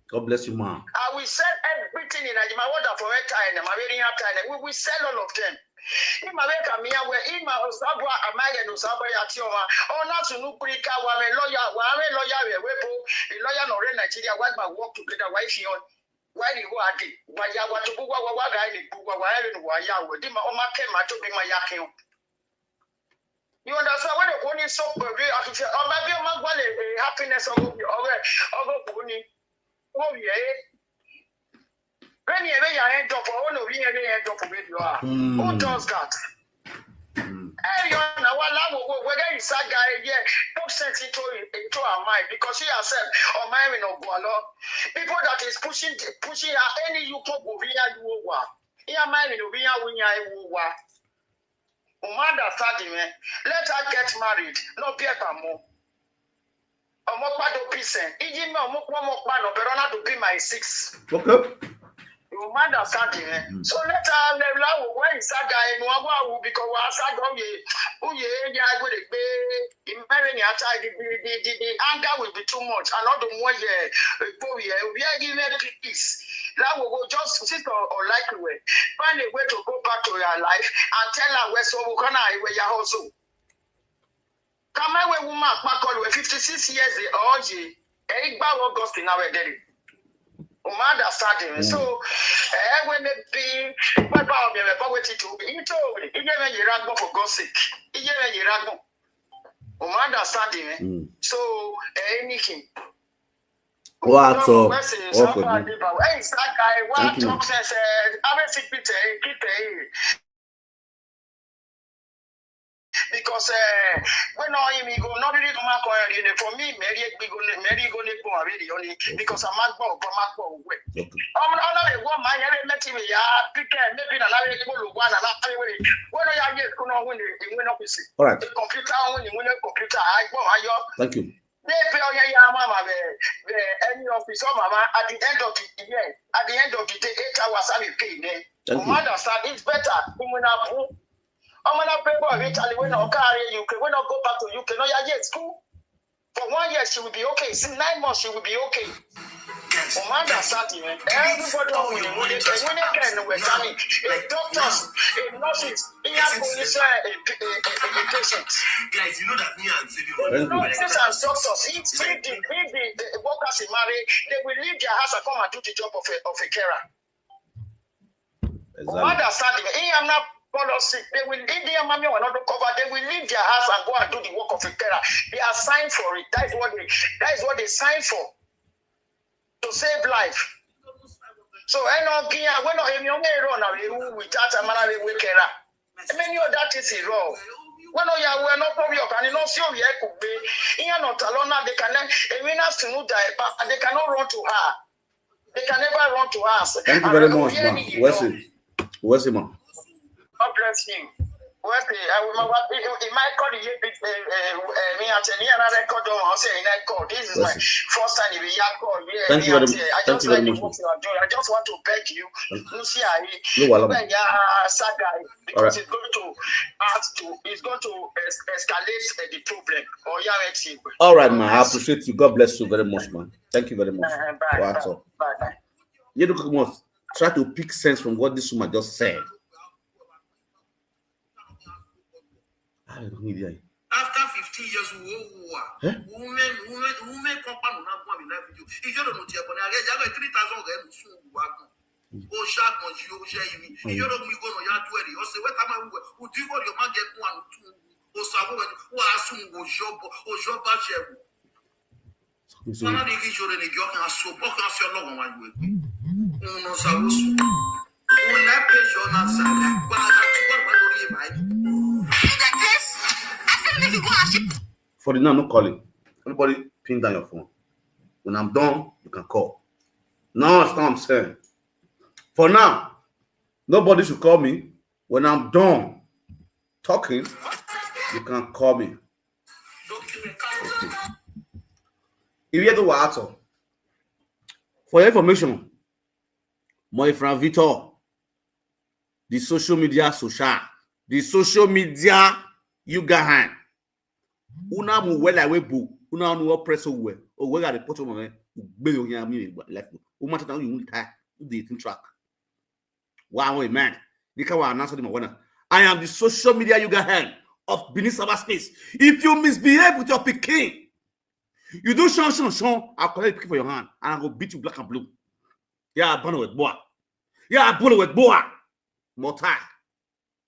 God bless you, ma'am. I will sell everything in Nigeria. My water for time. We will sell all of them. Imaweka miya we ima osabwa amaye no sabwa ya tioma ona tunukurika wa me lawyer we wepo lawyer no re Nigeria why ma work together why she on why the go adi why ya wa to bugwa wa ga ni bugwa wa ele no wa ya we di ma o ma ke ma to bi ma ya ken. You understand when the only so be actually o ma bi o ma gwa le happiness of boni o ye when you end up, who does that? Hey, whether it's that guy, yeah, put sense into our mind because she has said, "Oh, my no go people that is pushing any you talk over here, you over. Here, my no be here when you over. Umanda study me. Let her get married. No be more. Omokpa do peace. Iji me omokwa no berona to be my 6. Okay. You understand it. So let her level where is that guy no because we are sad who ye go to be in marrying the anger will be too much. And not the more we are giving peace. That will go just sit or like way. Find a way to go back to your life and tell her where so we can where you also. Come away woman with 56 years old. August in our day. Understanding. So, when it be, what about me? What it to be? You told me, you never you rag for gossip. You never you rag. Understanding. So, anything. What so? Hey, that guy, what talks and said, I'm a sick Peter, keep it. Because when I go, not really to mark for me, Mary go already only because I'm not going to way. I'm not one my met him, pick maybe another one another way. When I get win opposite. All right. The computer, when you win a computer, I go. Thank you. They pay your mama any office at the end of the year, at the end of the day, 8 hours I will pay them. Understand it's better. I'm gonna pay for Italy when I carry UK. When I go back to UK, no, yeah, school. For 1 year, she will be okay. In 9 months, she will be okay. Understanding, everybody when they can, we're coming. Doctors, nurses, patient. Guys, you know that me and nurses and doctors, if the workers in marriage, they will leave their house and come and do the job of a carer. Understanding, I'm not. They will leave their mommy or not cover. They will leave their house and go and do the work of a carer. They are signed for it. That is what they signed for. To save life. So I know when I run without a man with carer. Many of that is wrong. When you are not probably can not see you could be in not alone. They can to know that they cannot run to her. They can never run to us. Thank you very much, man. Where's it, man? God bless you. Well, it might call the me and another record on say in call. This is my first time we are call. Thank you very much. Thank you very much. I just want to beg you. Sad guy Right. because it's going to escalate the problem. All right, man. I appreciate you. God bless you very much, man. Thank you very much. Bye. Iyenukokomo, try to pick sense from what this woman just said. After 15 years, women company not going to video. If you don't know, you have 3,000 reais soon. Oh, shark, you don't go on your 20. Or say, what am I? Who do you want your man get 1, 2? Or someone who are soon go job or job at you. So now they get you in the York and so book as your long one with me. No, so when I pay your answer, but I got to go. For the now, no calling. Everybody pin down your phone. When I'm done, you can call. Now that's what I'm saying. For now, nobody should call me. When I'm done talking, you can call me. Okay. For your information, my Frank Victor, the social media, you got hand. Una mu well away book. Una no press away. O we got the bottom of it. Be you hear me left. O matter now you will tie the track. Wow, man. Nika wa answer them one. I am the social media yoga hand of Benin cyberspace. If you misbehave with your Peking, you do shun, I'll collect the Peking for your hand and I'll go beat you black and blue. Yeah, I burn with boy. Yeah, I bullet with boy. More time.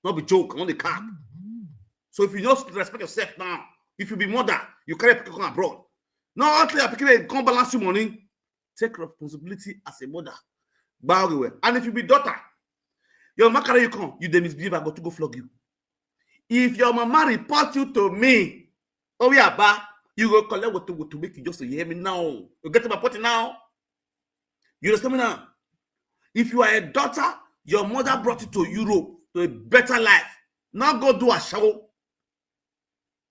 Not be joke, not the cap. So if you don't respect yourself now, if you be mother, you carry Peking abroad. Not only Peking can't balance your money. Take responsibility as a mother. And if you be daughter, your mama carry you come, you dey misbehave, I got to go flog you. If your mama report you to me, oh yeah, ba, you go collect what to make you just to hear me now. You get my point now? You understand me now? If you are a daughter, your mother brought you to Europe to a better life. Now go do a show.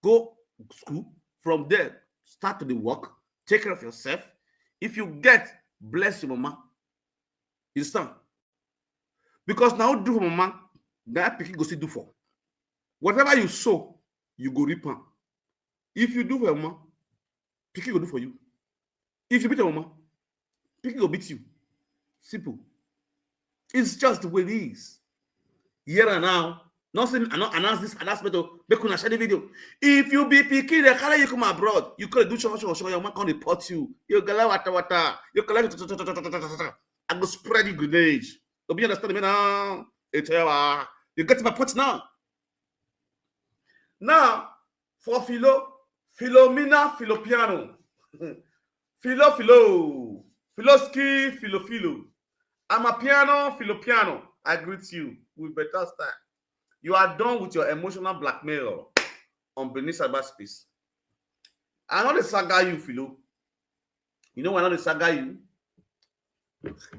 Go school. From there, start to the work. Take care of yourself. If you get, bless your mama. You understand? Because now do for mama, that pikin go still do for. Whatever you sow, you go reap. If you do for your mama, pikin go do for you. If you beat your mama, pikin go beat you. Simple. It's just the way it is. Here and now, nothing. I not announce this announcement to make una share the video. If you be pikin, they carry you come abroad. You could do show. Your man can report you. You go like water. You go like I go spread you grenades. Don't you understand me now? You get my point now. Now, for Philomena, Philopiano. Philo. I'm a Philopiano. I greet you with better style. You are done with your emotional blackmail on Benin cyberspace. I know the saga you, Philo. You know why I know the saga you?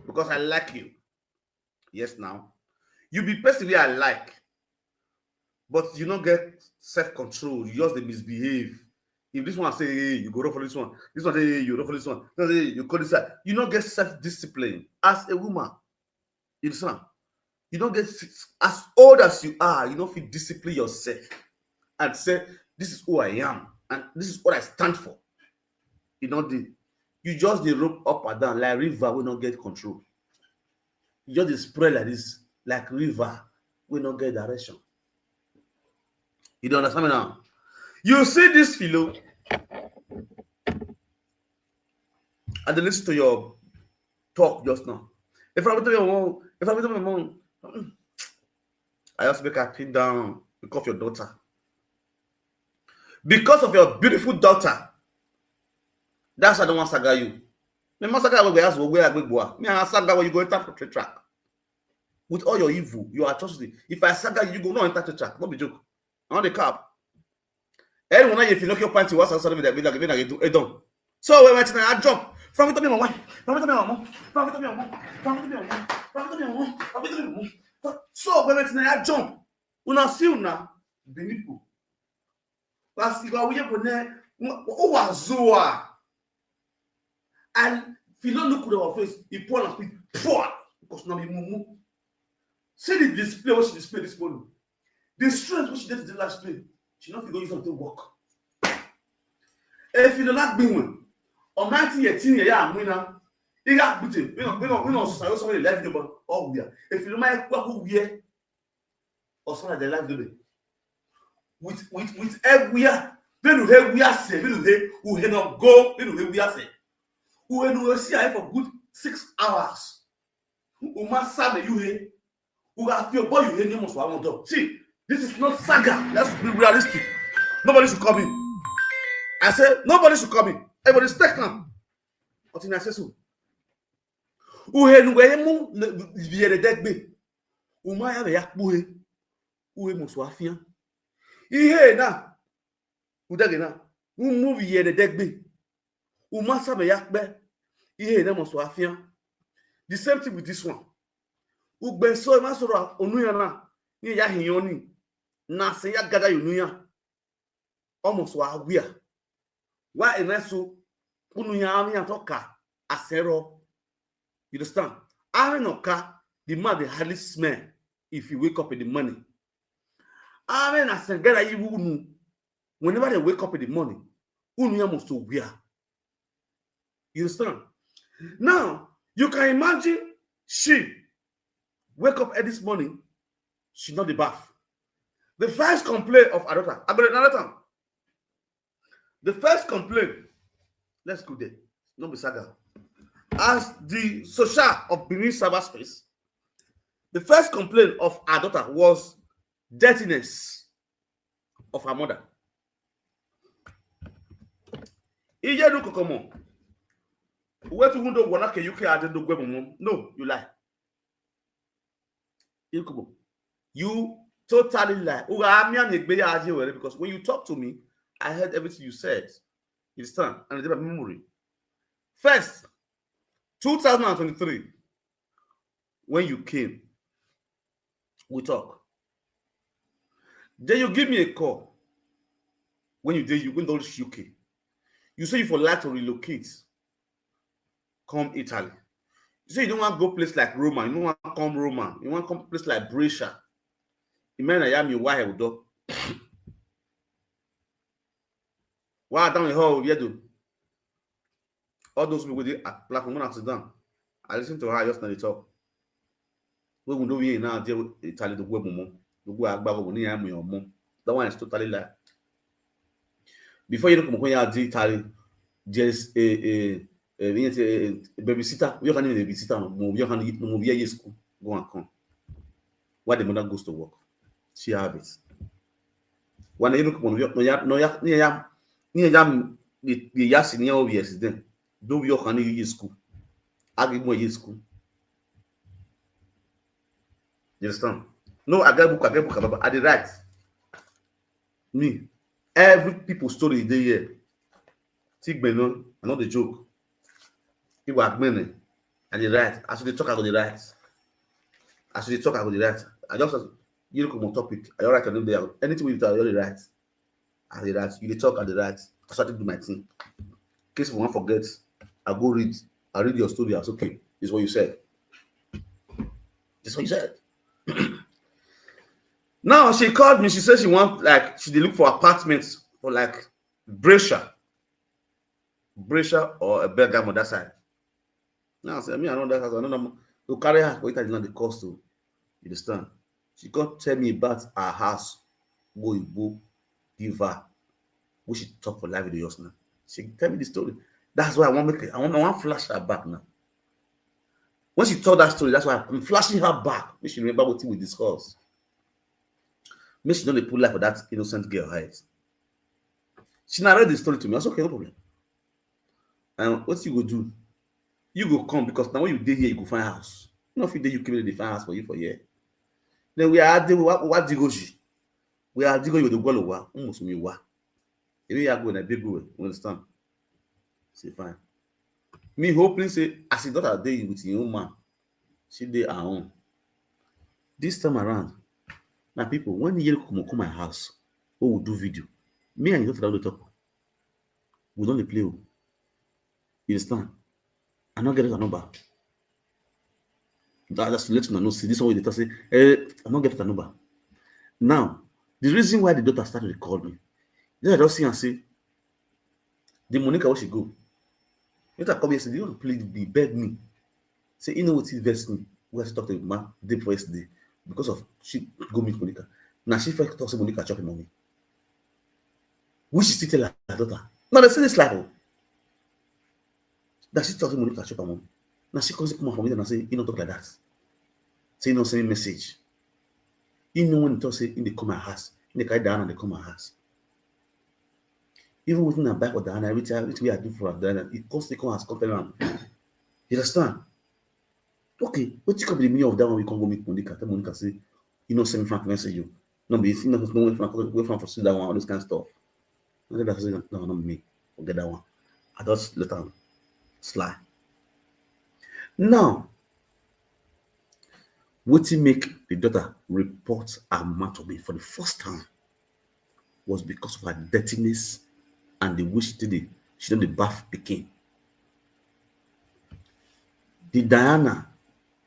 Because I like you. Yes, now. You be person I like. But you don't get self-control. You just misbehave. If this one say, hey, you go run for this one. This one say, hey, you run for this one. This one say, hey, you call this side. You don't get self-discipline. As a woman, you understand? You don't get, as old as you are, you don't feel discipline yourself. And say, this is who I am. And this is what I stand for. You know, you just the rope up and down like river will not get control. You just the spread like this, like river will not get direction. You don't understand me now? You see this Philo, and then listen to your talk just now. If I tell my mom, I just make her pin down because of your daughter. Because of your beautiful daughter. That's why I don't want to saga you. Me saga where I go. Me and saga where you go enter for track. With all your evil, your atrocity. If I saga you, go no enter the track. Not be joke. On the cap. Anyone if you look your panty, what's outside of it done. So when I jump from it to me, my wife, from it to me, my mom, from it to me, my mom, from it to me, my mom, from it to me, my mom, from it to me, my mom. So when I jump, when I see you now, Benipo. Parce que vous voyez, on va zoa. And if you don't look at our face, he pour on speed, because now we move. See the display, what she displayed this morning. The strength which she did the last play, she not going to use them to work. If you don't like being on 1918, yeah, I'm winner. You got beaten. We don't say somebody left the ball. Oh, yeah. If you don't mind what who we are, or somebody they left the day. With every year, we are say, we not go, we are say. We see for good 6 hours. We must sabe you here. We got your boy you here almost one dog. See, this is not saga. Let's be realistic. Nobody should come in. I said nobody should come in. Everybody stay calm. What in I say so? We mu viere degbe. We ma ya be yakpo he. We must wafia. Ihe na. Udage na. We mu viere degbe. We ma sabe yakbe. Ihe na must wafia. The same thing with this one. Ugbe so ma soro onuya na. Ni ya hinyoni. Na se ya gada yonuya. Almost wa wia. Why eneso unuya ami atoka asero. You understand? Arenoka, the man they hardly smell if you wake up in the morning. Amen as whenever they wake up in the morning, unuya must to wear. You understand? Now you can imagine she wake up at this morning, she not the bath. The first complaint of her daughter, I got another time. The first complaint, let's go there, not be saga. As the social of Benin cyberspace, the first complaint of her daughter was dirtiness of her mother. Iyenukokomo. Where to go wanna UK added the mom? No, you lie. You totally lie. Because when you talk to me, I heard everything you said. It's time and I did my memory. First, 2023, when you came, we talk. Then you give me a call when you did, you went to UK. You say you for like to relocate, come Italy. You say you don't want to go place like Roma, you don't want to come Roma, you want to come place like Brescia. You mean I am your wife, though. Why down the hall, you do? All those people with the platform when I sit down. I listen to her just now talk. We will do now deal with Italy the web mom. The way I babble when I am your mom. That one is totally lie. Before you look when you are Italy, there's a babysitter. We can even babysitter. You can move your school. Go and come. Why the mother goes to work? She have it. When you look no the yas in your years then. Do your honey you school. I give more school. You understand? No, I get book, I did right. Me, every people's story they hear. Take Benon, I know the joke. People are many, and the right. As they talk, I got the right. As they talk, I got the right. I just you look on topic. I all right on them there. Anything we tell, you're the right. I the right. You talk at the right. I started to do my thing. In case one forget, I go read. I read your story. I was okay. This is what you said. This is what you said. Now she called me. She said she want she look for apartments for like Brescia or a Bergamo that side. Now I said, me I know that house. I know to carry her for it. I did not the cost to. You understand? She can't tell me about her house. Go give her. We should talk for live videos now. She tell me the story. That's why I want to I want to flash her back now. When she told that story, that's why I'm flashing her back. Make she remember what we discussed. Make she don't put life for that innocent girl eyes. She narrated the story to me. I said, okay, no problem. And what you go do? You go come because now when you did here, you go find a house. You know if you did, you came in the find house for you for here. Then we are doing what digoji. We are digoji with the Golowa. Almost me wa. If you are going a big way, you understand? Say fine. Me hoping say as a daughter day with your own man, she did her own. This time around, now people when Iyenukokomo come my house, who will do video. Me and your daughter don't talk. We don't play. You understand? I not get a number. That's to let you know. See this one the say, I'm not getting a number. Now, the reason why the daughter started to call me, then I just see and say, the Monica where she go. Later come yesterday, you want to play the beg me. Say, you know what he vex me. We have to talk to my day first day because of she go meet Monica. Now she first talk to Monica chopping money. Which is still tell her daughter. Now they say this like that she talk to Monica chopping money. Now she comes come up from me and say, you don't talk like that. Say you don't send me message. You know when you talk say in the come my house, in the carry down and they come my house. Even within a back of Diana, every time I do for Diana, it constantly comes as company. You understand? Okay, what you can be the meaning of that one we can go meet Monica. Tell Monica say, you know, send me Frank message you. No, be you know, no way from for that one, all this kind of stuff. And then I say, no, not me. Forget that one. I just let her slide. Now, what make the daughter report her man to me for the first time was because of her dirtiness and the way she did the bath became. The Diana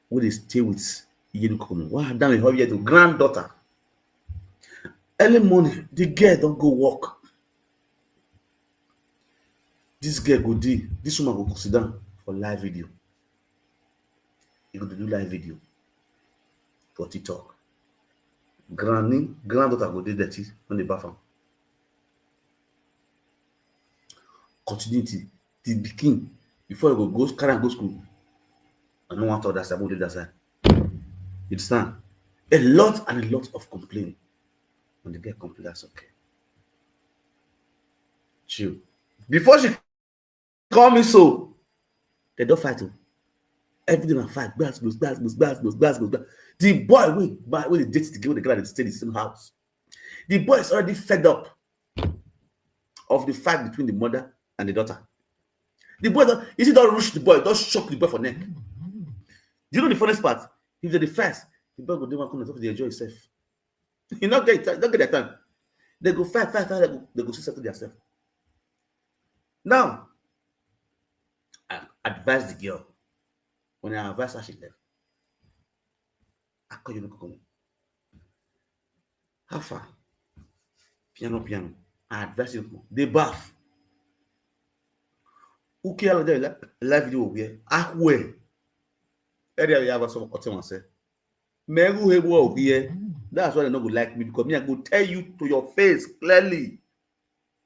where they stay with Iyenukokomo. Why down in her the granddaughter. Early morning, the girl don't go walk. This girl go do. This woman go sit down for live video. You go to do live video for TikTok. granddaughter go dey dirty when they bath am. Continuity, the pikin before you go carry am go school. I no want to that side, I that side. You understand? A lot of complaining. When they get complaint, that's okay. Chill. Before she call me so, they don't fight. Everything I fight, blast. The boy when they date together, they gotta stay in the same house. The boy is already fed up of the fight between the mother and the daughter. The boy don't rush the boy, don't shock the boy for neck. Do you know the funniest part? If they're the first, the boy go do one come and talk to enjoy himself. You don't get their time. They go fight, they go see settle themselves. Now, I advise the girl. When I advise her, she left. I call Iyenukokomo. How far? Piano. I advise you. They bath. Who care the live video here? Where? Area we have some other one say. Megu hebo here. That's why they not go like me because me I go tell you to your face clearly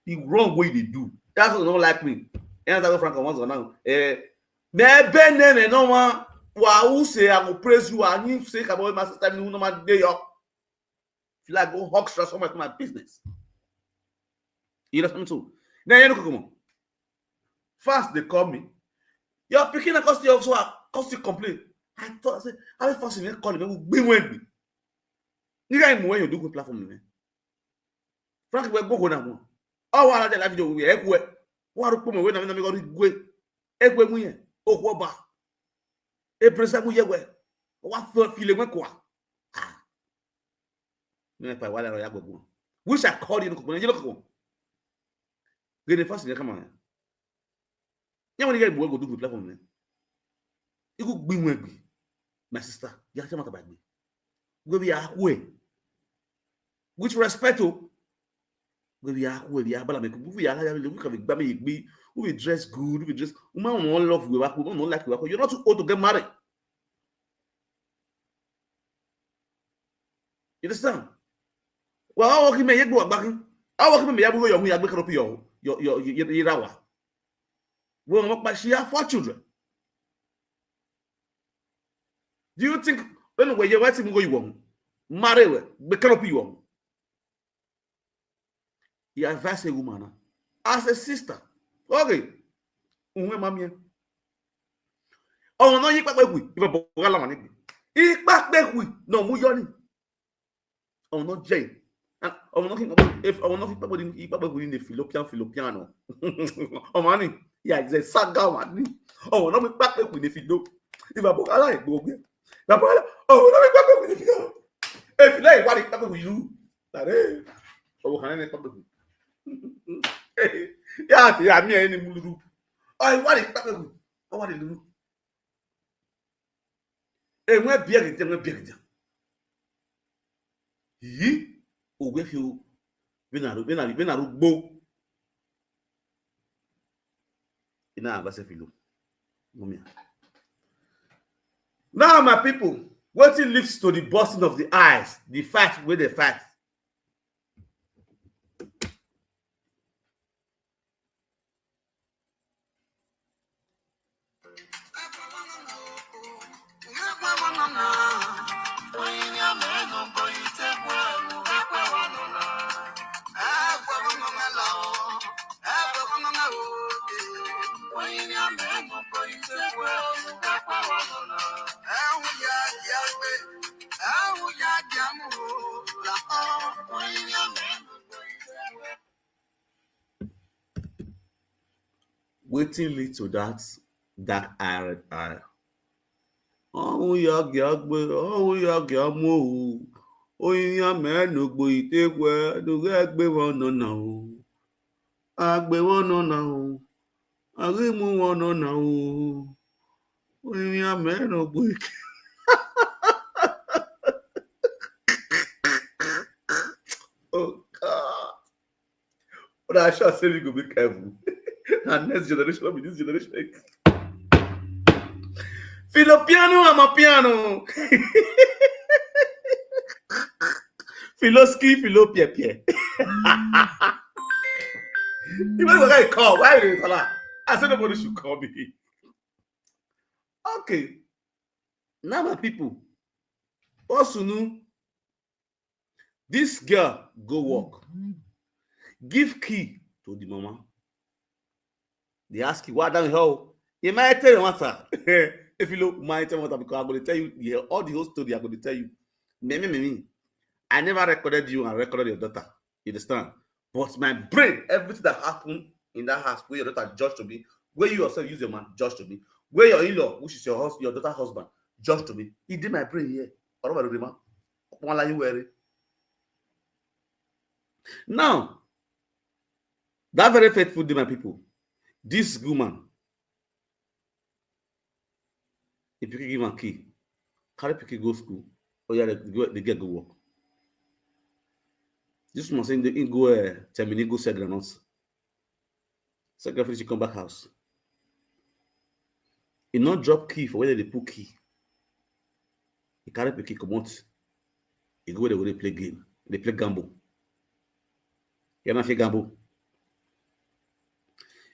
the wrong way they do. That's why they don't like me. And I go Frank once now. Me no one. Who say I will praise you and you say about my sister you no man day up. Feel like go hawk stress so much my business. You understand too? Now Iyenukokomo. First they call me. You're picking a cost also cost you complain. I thought I said I will first even call him be when me. You guys when you do good platform me. Frank we go now. Oh what the live video we ekwe. What ro pomo we na me go gwe. Ekwe mu yen. Okwo ba. E presa mu yewe. What feel we kwa. Ah. Me pa wala ro ya gbogbo. Wish I called Iyenukokomo. Get the first thing come on. Yeah, when you get go do good platform me. You go be when my sister. You have to matter about me. Go be a way. Which respect to go be a way. Ya bala me go be a we can be we dress good, we dress woman won't love we work, woman won't like we work. You're not too old to get married. You understand? Well, I work me yet go back. I work me yabu yo ya make up your rawa. We work by she have 4 children. Do you think when you're waiting go you want marry we make up you? He advised a woman as a sister. Okay. Unwe mamie. Oh no you back we. If a bogala man. He back we. No mu yoni. Oh no Jay. Oh no if I will not people in the Philippiano. Oh money. Yeah, it's a saga man. Oh no me back with the Fido. If a bogala go get. Oh no me back with the Fido. If you like what it back with you. That oh can I back with yeah, me any mulu. Oh, what is happening? Oh, what is it? Eh, we be again. Yi, o we fi o. We na gbo. Ina aba se filo. Mommy. Now, my people, what it leads to the busting of the eyes, the fight with the fight. Waiting lead to that dark eye. Oh ya mo. Oh ya menu gbo itekwe do gbe won na o. Agbe won na o. Arimu won na o. Oh ya menu gbo. Oh God. But I shall say we go be careful. And next generation will be this generation. Filo piano, I'm a piano. Philoski, Philopie. You might as well call. Why did you call her? I said nobody should call me. Okay. Now my people. Also know this girl go work. Give key to the mama. They ask you what the hell. You might tell you matter. If you look, might tell matter because I'm going to tell you all the whole story. I'm going to tell you. Me. I never recorded you and recorded your daughter. You understand? But my brain, everything that happened in that house, where your daughter judged to me, where you yourself use your man, judged to me, where your in-law, which is your daughter's husband, judged to me. He did my brain here. Now, that very faithful day, my people, this woman, if you can give her a key, carry Piki go school, or yeah, they get go work. This woman saying they go terminate, go sell granots. Second, she come back house. He not drop key for where they put key. He carry Piki come out. He go where they play game. They play gamble. You not play gamble.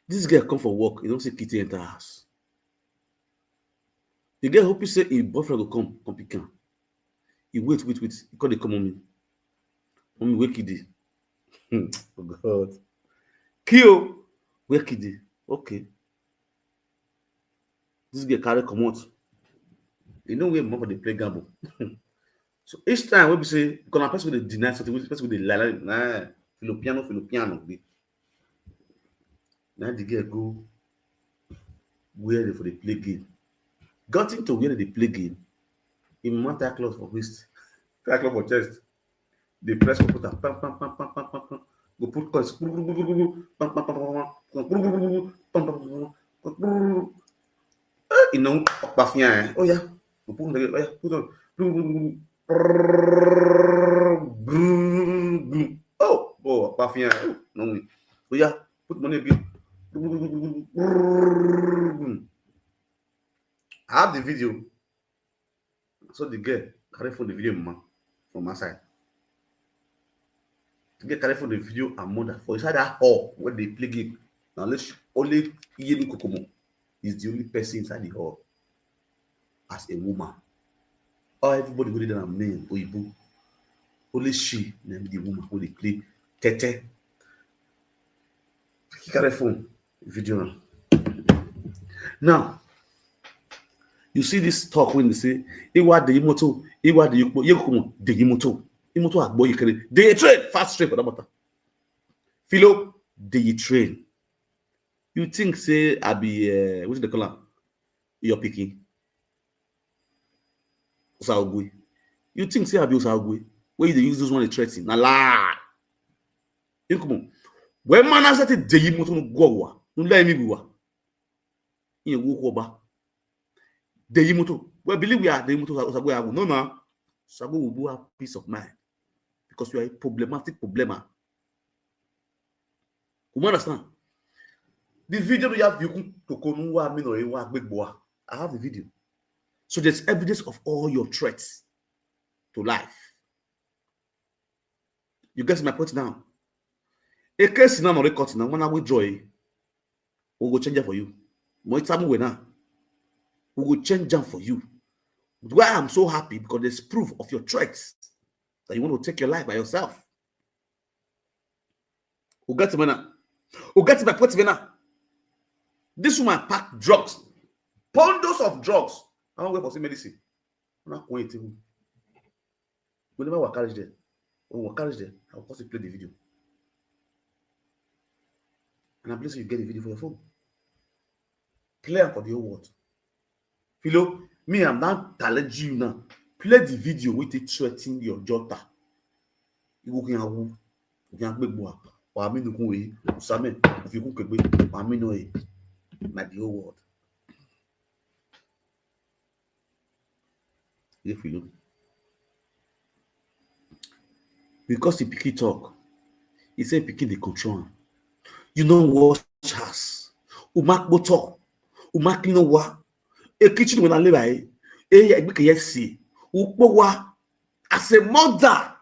This girl come for work. He don't see Kitty enter house. The girl hope you say his boyfriend will come pick him. He wait. He call the come on me. Mommy, where Kitty? Oh God. Kyo, where Kitty? Okay. This girl carry come out. You know where mama they play gamble. So each time when we say, because a person will deny something, which person will lie, nah, Filipino. Now the girl go where they for the play game. Got into where they play game. In one tie cloth for waist, tie cloth for chest. They press computer, pam. Go put coins, you know, bafia. Oh yeah, go put on. Oh yeah, put on. Oh, bafia. No, oh yeah, put money again. I have the video. So the girl carry for the video man from my side. The girl carry for the video and mother for inside that hall where they play game. Now let's only Iyenukokomo is the only person inside the hall as a woman. All everybody go there and men Oyibo. Only she named the woman who they play tete. He carry phone video now. You see this talk when they say, Iwa de Imoto, Iwa de Yukomo, de Imoto. Imoto are boy you can they train fast straight for that matter. Philo, they train. You think say I be what's the color? You're picking. Usagwe. You think say I be Usagwe? Where you use those one threatening? Na la. Yukomo. When man has started de Imoto no go, no let me go. You go over. The Yimoto. Well, believe we are the Yimoto. No, no. Sago will have peace of mind because you are a problematic problema. You understand? The video you have, I have the video. So there's evidence of all your threats to life. You get my point now? A case now not recording now. When I withdraw, we'll go change it for you. More time we now. We will change them for you. Why I'm so happy because there's proof of your threats that you want to take your life by yourself. Who get me now? Who get my point now? This woman packed drugs, bundles of drugs. I don't wait for some medicine. I'm not waiting. Whenever we carry there, when we carry there, I'll possibly play the video. And I'm blessed you get the video for your phone. Clear for the whole world. Philo, me, I'm not telling you now. Play the video with it threatening your daughter. You can make more. Or I mean, you can Samen, if you could be, I mean, no, my the whole world. If you look, because he picky talk, he said picky the control. You know what has Umak Boto, Umak no what. A kitchen when I live as a mother,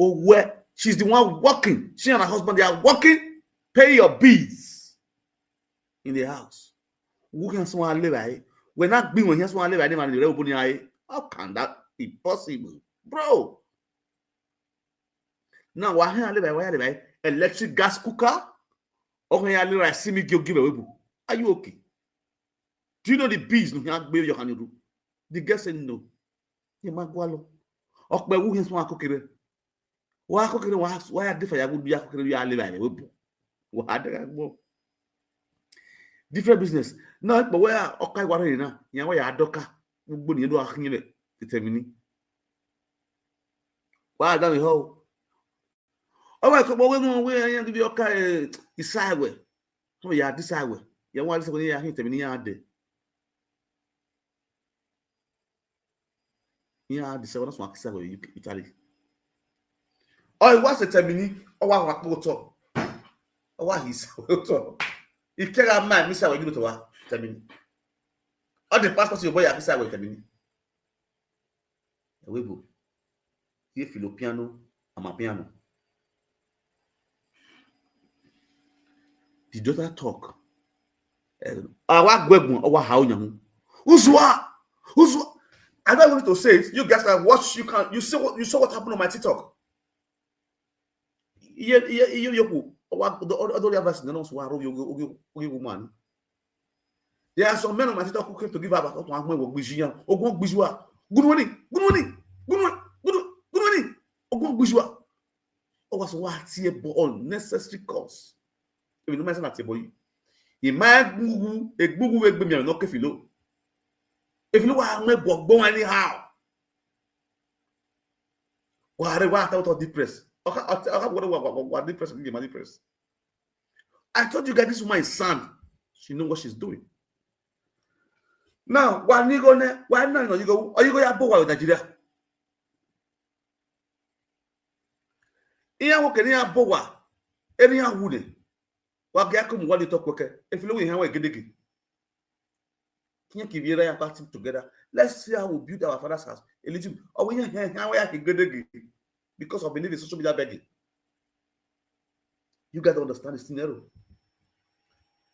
or where she's the one working. She and her husband, they are working, pay your bills in the house. Who can someone live right? We're not being when you someone live right. How can that be possible? Bro. Now, why live right? Electric gas cooker? Or when you live see me give away. Are you okay? Do you know the bills you can't do? The girl said no. You might go along. Okbe wu hin so akokere wa akokere wa ya different ya go bi akokere ya live and we wa adega gbo different business na but where okai ware na yan wa ya adoka gbogbo ni do akhine determine wa da mi ho o wa ko bo we mo we yan bi okai isaiwe so ya disaiwe yan wa se ko ni ya hin determine ya de ya disaiwe na so akisaiwe Italy. Oh, it was a termini. Oh, what motor? Oh, what he's if Kera man, Mr. What you to what termini? All the passports your boy have decided with termini. We go. Here, Filipiano, I'm a piano. The daughter talk. Our Gwebun, our how young. Uzwa. I don't want to say it. You guys can watch. You saw what happened on my TikTok. There are some men on my TikTok who came to give up about one work with Gian. Good morning. Was what unnecessary cause. If you mention that boy, he might move a boo with me and knock if you know. If you are not born anyhow, why out of depressed? What depressed? I told you guys this woman is sound. She knows what she's doing. Now, why not you go? Are you going to go Nigeria? Iya wo keni abowa eni awude wa ga come what you talk okay if you know we gedege can you give ya party together. Let's see how we build our father's house a little or we gedege because of believe in social media begging. You guys understand the scenario,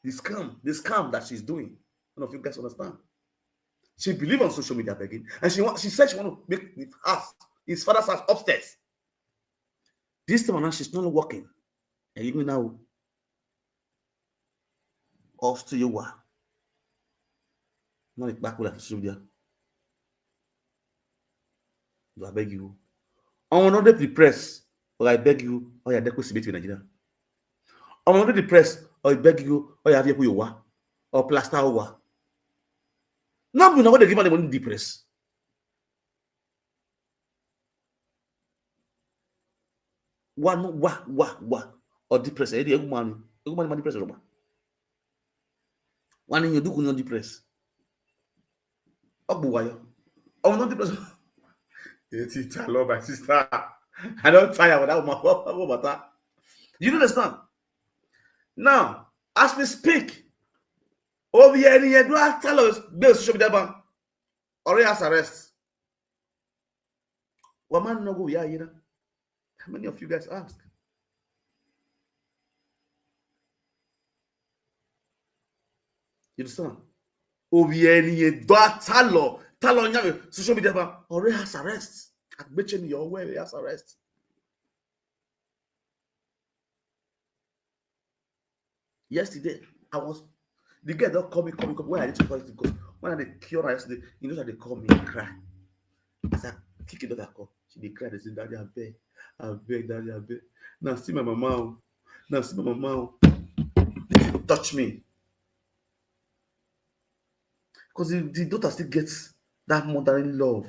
the scam that she's doing. None of you guys understand. She believes on social media begging and she said she want to make his father's house upstairs. This time now she's not working. And you now off to you what? Not back with social media. Do I beg you? I will not be depressed, or I beg you, or you are depressed in Nigeria. I will not be depressed, or I beg you, or you have your or plaster over. Now we know what they give the money depressed. One or depressed. Any money depressed. One in you do not depressed. Oh, not depressed. I love my sister. I don't tire without my that. You understand? Now, as we speak, over here, do I tell us this should be the bank or has arrest? One man no go here, you know. How many of you guys ask? You understand? Over here, do I tell on social media bank or has arrest? I bet you your way has arrest. Yesterday, the girl don't call me. Where I need to call it because when I cure yesterday, you know that they call me and cry. I said, kick it that call. She cried. They said, Daddy, I beg, Daddy, I beg. Now see my mama. Touch me. Because the daughter still gets that mothering love.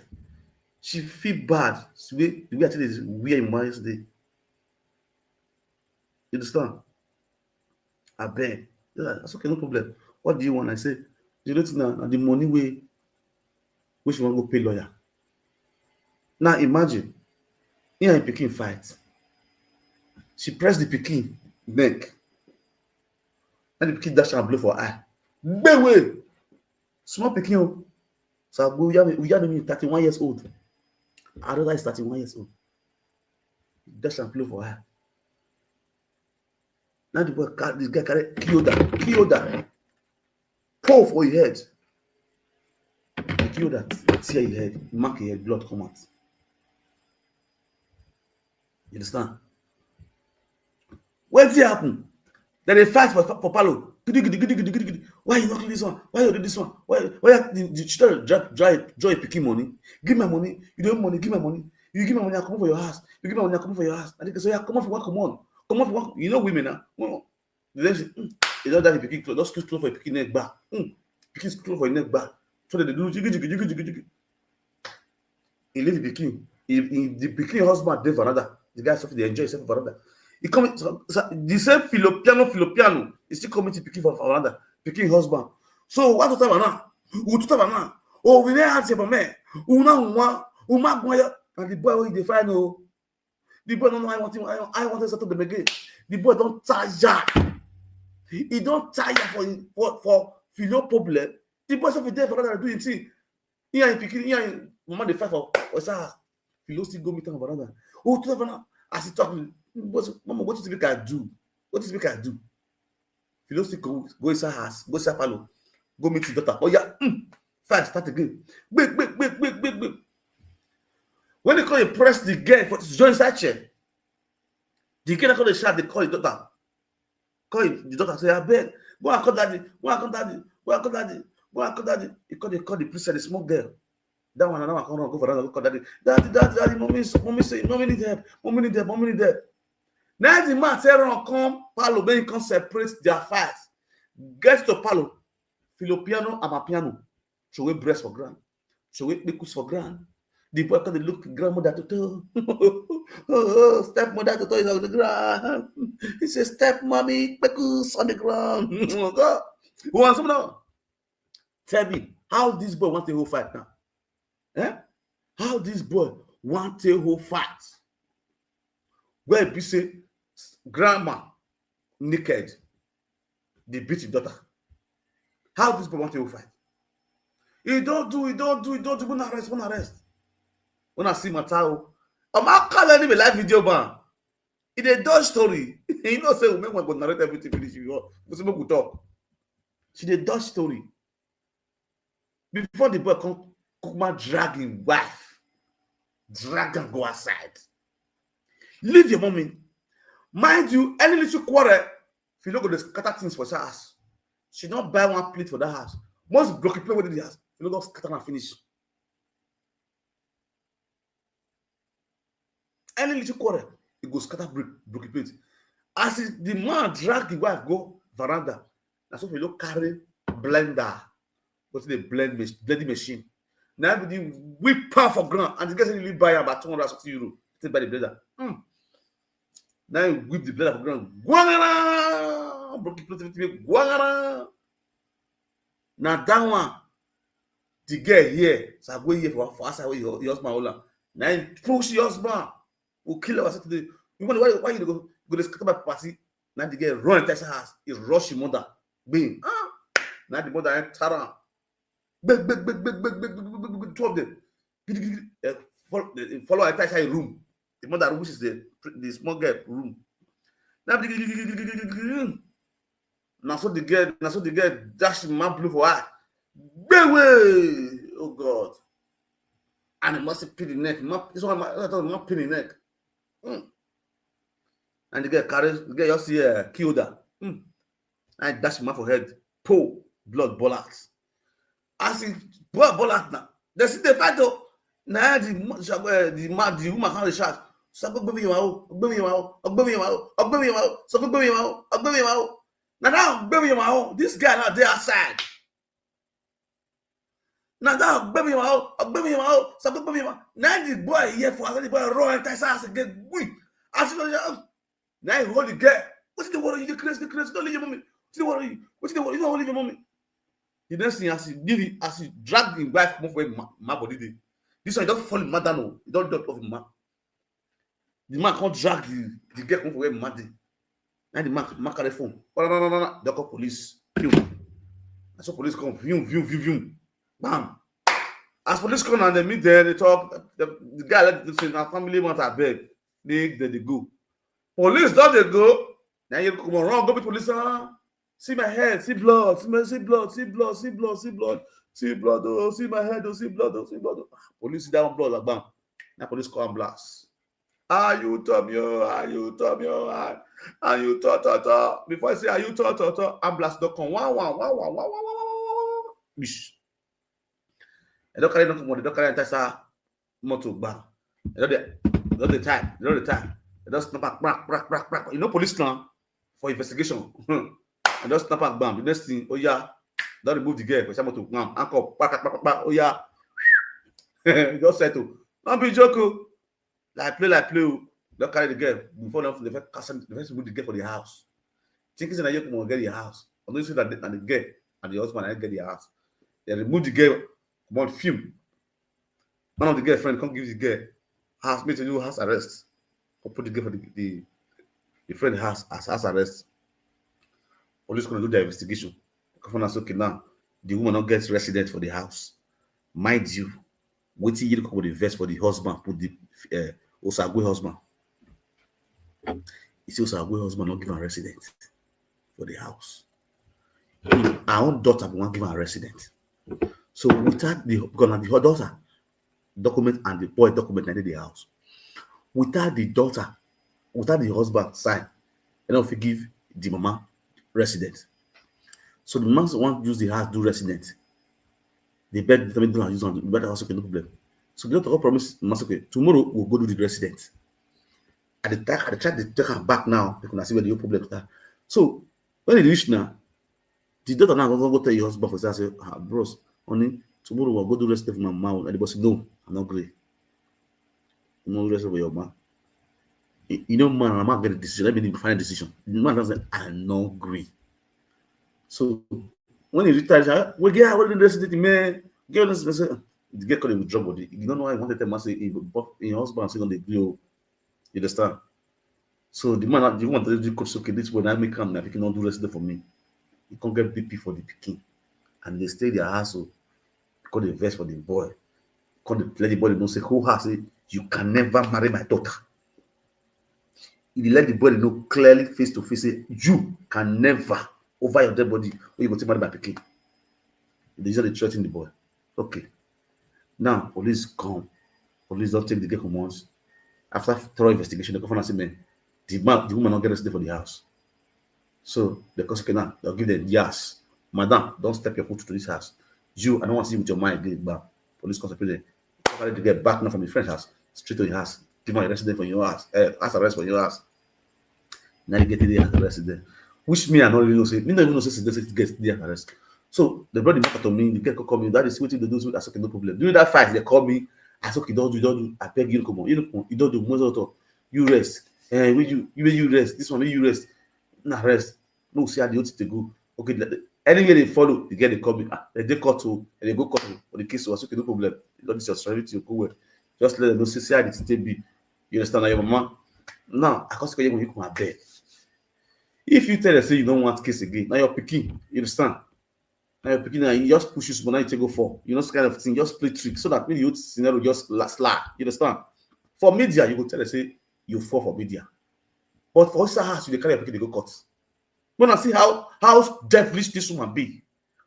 She feel bad. The way I tell you is weird in yesterday. You understand? I beg. That's okay, no problem. What do you want? I say, you know now the money which one go pay lawyer. Now imagine, here a Peking fight. She pressed the Peking neck. And the Peking dash and blow for eye. Big way. Small Peking. So we have me 31 years old. Our daughter is 31 years old. Dash and play for her. Now the boy, this guy carry Kyoda. Pour for your head. The Kyoda tear your head, mark your head, blood come out. You understand? What did happen? Then they fight for Palo. Why you not do this one? Why you do this one? Why you should draw picking money? Give my money. You don't have money. Give my money. You give my money. I come for your house. You give my money. I come for your house. And they can say, yeah, come on for what? Come on. Come on for what? You know women now. They say, they don't have picking clothes. Just clothes for a picking neck back. Picking clothes for a neck back. So they do jiggy. He leave the picking. The picking husband did another. The guy suffer. They enjoy himself for another. He come the same Philopiano is still coming to picking for another picking husband. So what to tell now? Who to tell now? Oh, we never answer for me. Uma and the boy will define no. The boy don't know I want him. I want to settle them again. The boy don't tire. He don't tire for Philo problem. The boy suffer there for another doing thing. Here picking here. Mama the fight for Philo still go meet him for another. Oh, to tell now as he talking. Mama, what is it I do? What is it I do? Philo still go inside house, go inside Palo, go meet his daughter. Oh yeah, fight, start again. Big. When they call you press the gate for join inside chair, the girl call the shot, they call the daughter. Call the daughter, say, I beg, go and call daddy. He call the priest, the small girl. That one, I can't go for that. Call daddy. Daddy, mommy say, mommy need help. Now the man say come Palo, then he can separate their fights. Get to Palo, Philopiano and Mapiano. Show it breast for ground. Show it pickles for ground. The boy can look grandmother to toe. Stepmother to toe is on the ground. He says, step mommy, pickles on the ground. Who wants some now? Tell me, how this boy want a whole fight now? How this boy want a whole fight? Where he say, grandma naked, they beat his daughter. How this boy want to fight? He don't do, one arrest. When I see Matao, I'm not calling him a live video man. It's a dodge story. You know, say women will narrate everything finish. You go talk. She a dodge story. Before the boy come drag him wife, drag and go outside. Leave your mommy. Mind you, any little quarrel, if you look at the scatter things for her house, she don't buy one plate for that house. Most broken plate within the house, you look at scatter and finish. Any little quarrel, it goes scatter broken plate. As the man drag the wife go veranda, that's what we look carry blender, go to the blending machine. Now everybody whip power for ground, and the guy say you buy about 260 euro. Take by the blender. Now you whip the blender for ground. Guangara! Broken plate, guangara! Now that one, the girl here, so I go here for outside where your husband hold. Now you push your husband, will kill us today. You wonder why you go to scatter my party? Now the girl run into her house, he rush his mother. Bing. Now the mother enter around. Big, two of them. Follow her inside room. The mother room, which is the small girl room. Now so the girl dash the man blue for her. Beway! Oh God. And it must pin the neck. This one not pin the neck. And the girl carries, the girl just see Kyoda. And dash the man for head. Pull, blood ball out. As he ball out now. They see the fight though. Now the woman can't shout. So go baby wow. Now baby wow. This guy now they outside. Now baby wow. So go baby wow. Now the boy here for the boy run into his house again. As you know, now he hold the girl. What's the worry? You the crazy. Don't leave your mommy. What's the worry? You don't leave your mommy. The next thing as he drag the wife come for my body day. This one don't fall in mad no. You don't drop off him man. The man can't drag the girl come for where mad day. And the man carry phone. No. They call police. And so police come. View. Bam. As police come and they meet there, they talk. The guy let the family want to beg. They go. Police don't they go. Now you come around, go with police. See my head, see blood, see blood, see blood, see blood, see blood, see blood, oh, see my head, oh, see blood, oh, see blood. Police see down blood, like bam. Now police come and blast. Are you Tomio? Are you Tomio? Are you ta? Before I say are you ta, ambulance don't come. Wow. Bish. I don't carry no money. Don't carry entire motor bang. The time. I just snap back. You know police now for investigation. I just snap back bam. The next thing, oh yeah, don't remove the girl. Because I'm to bam. Anchor, back. Oh yeah. Just settle. Don't be joking. Like play. Don't carry the girl before the first remove the girl for the house. Thinking that you can get your house. I'm not sure that the girl and the husband and get their house. They remove the girl. Come on, film. One of the girlfriend come give the girl house, make to do house arrest. Or put the girl for the friend house as arrest. Police gonna do their investigation. Because okay now, the woman not gets resident for the house. Mind you, waiting you come with the vest for the husband, put the Osagwe husband. You see Osagwe husband not give a resident for the house. Our own daughter will not give a resident. So without the daughter document and the boy document in the house, without the daughter, without the husband sign, they don't forgive the mama resident. So the man want to use the house do resident. They beg the don't use on the better house, okay, no problem. So the doctor promise okay, tomorrow we'll go do the resident. At the time, they try to take her back now. They can see where the problem is. So when they reach now, the daughter now go tell your husband for say, bros, honey, tomorrow we'll go do resident for my mom. And the boss say, no, I'm not agree. I'm not resident for your man. You know, man, I'm not get a decision. Let me find a decision. The man doesn't say, I not agree. So when he retires, well, yeah, what did the resident man? Get this, the get called with drug body. You don't know why he wanted to tell say your husband say on the grill. You understand? So the man, the woman tell the coach, okay, this one I make come now, he cannot do resident for me. You can't get BP for the picking. And they stay their house, so call the vest for the boy. Call the let the boy know say, who has it? You can never marry my daughter. If you let the boy know clearly face to face, say, you can never over your dead body or you go to marry my picking. They usually threaten the boy. Okay. Now police come. Police don't take the girl once. After thorough investigation, they come and say, man, the woman not get arrested for the house. So the okay, now they'll give them yes. Madam, don't step your foot to this house. You, I don't want to see you with your mind again. Back. Police come to prison. Carry the girl back now from the friend's house, straight to your house. Give my resident for your house. Ask arrest for your house. Now you get the arrested. Which me I don't really know. Say me don't even know say they get the arrest. So the brother back to me, the girl call me. That is what they do. I said okay, no problem. During that fight, they call me. I said okay, don't do. I beg you, come on. You don't do. Most you rest. You rest. This one you rest. Nah, rest. No, see how the OT to go. Okay, anyway they follow, they get the call me. They cut to and they go cut for the case was okay, no problem. You don't disrespect you go well. Just let them know see how it be. You understand now, your mama? Now I can't say you come bed. If you tell them say you don't want case again, now you're picking. You understand? Now you're picking and you just push you small, now you take go for. You know, this kind of thing, just play trick so that maybe you scenario just slack. You understand? For media, you go tell them say you fall for media. But for us house, you carry your picking, they go cut. When I see how devilish this woman be.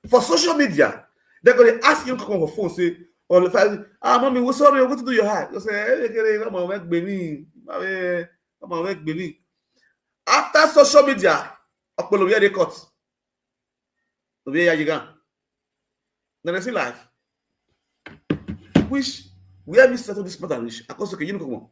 For social media, they're going to ask you to come on phone, say, or the fact, mommy, we're sorry, I'm going to do your hair. You say, hey, come on, make Benin. Come on, make Benin. After social media, where they cut. Where you go? Then I see life. Which, where we settle this matter, I can say, okay, you know, come on.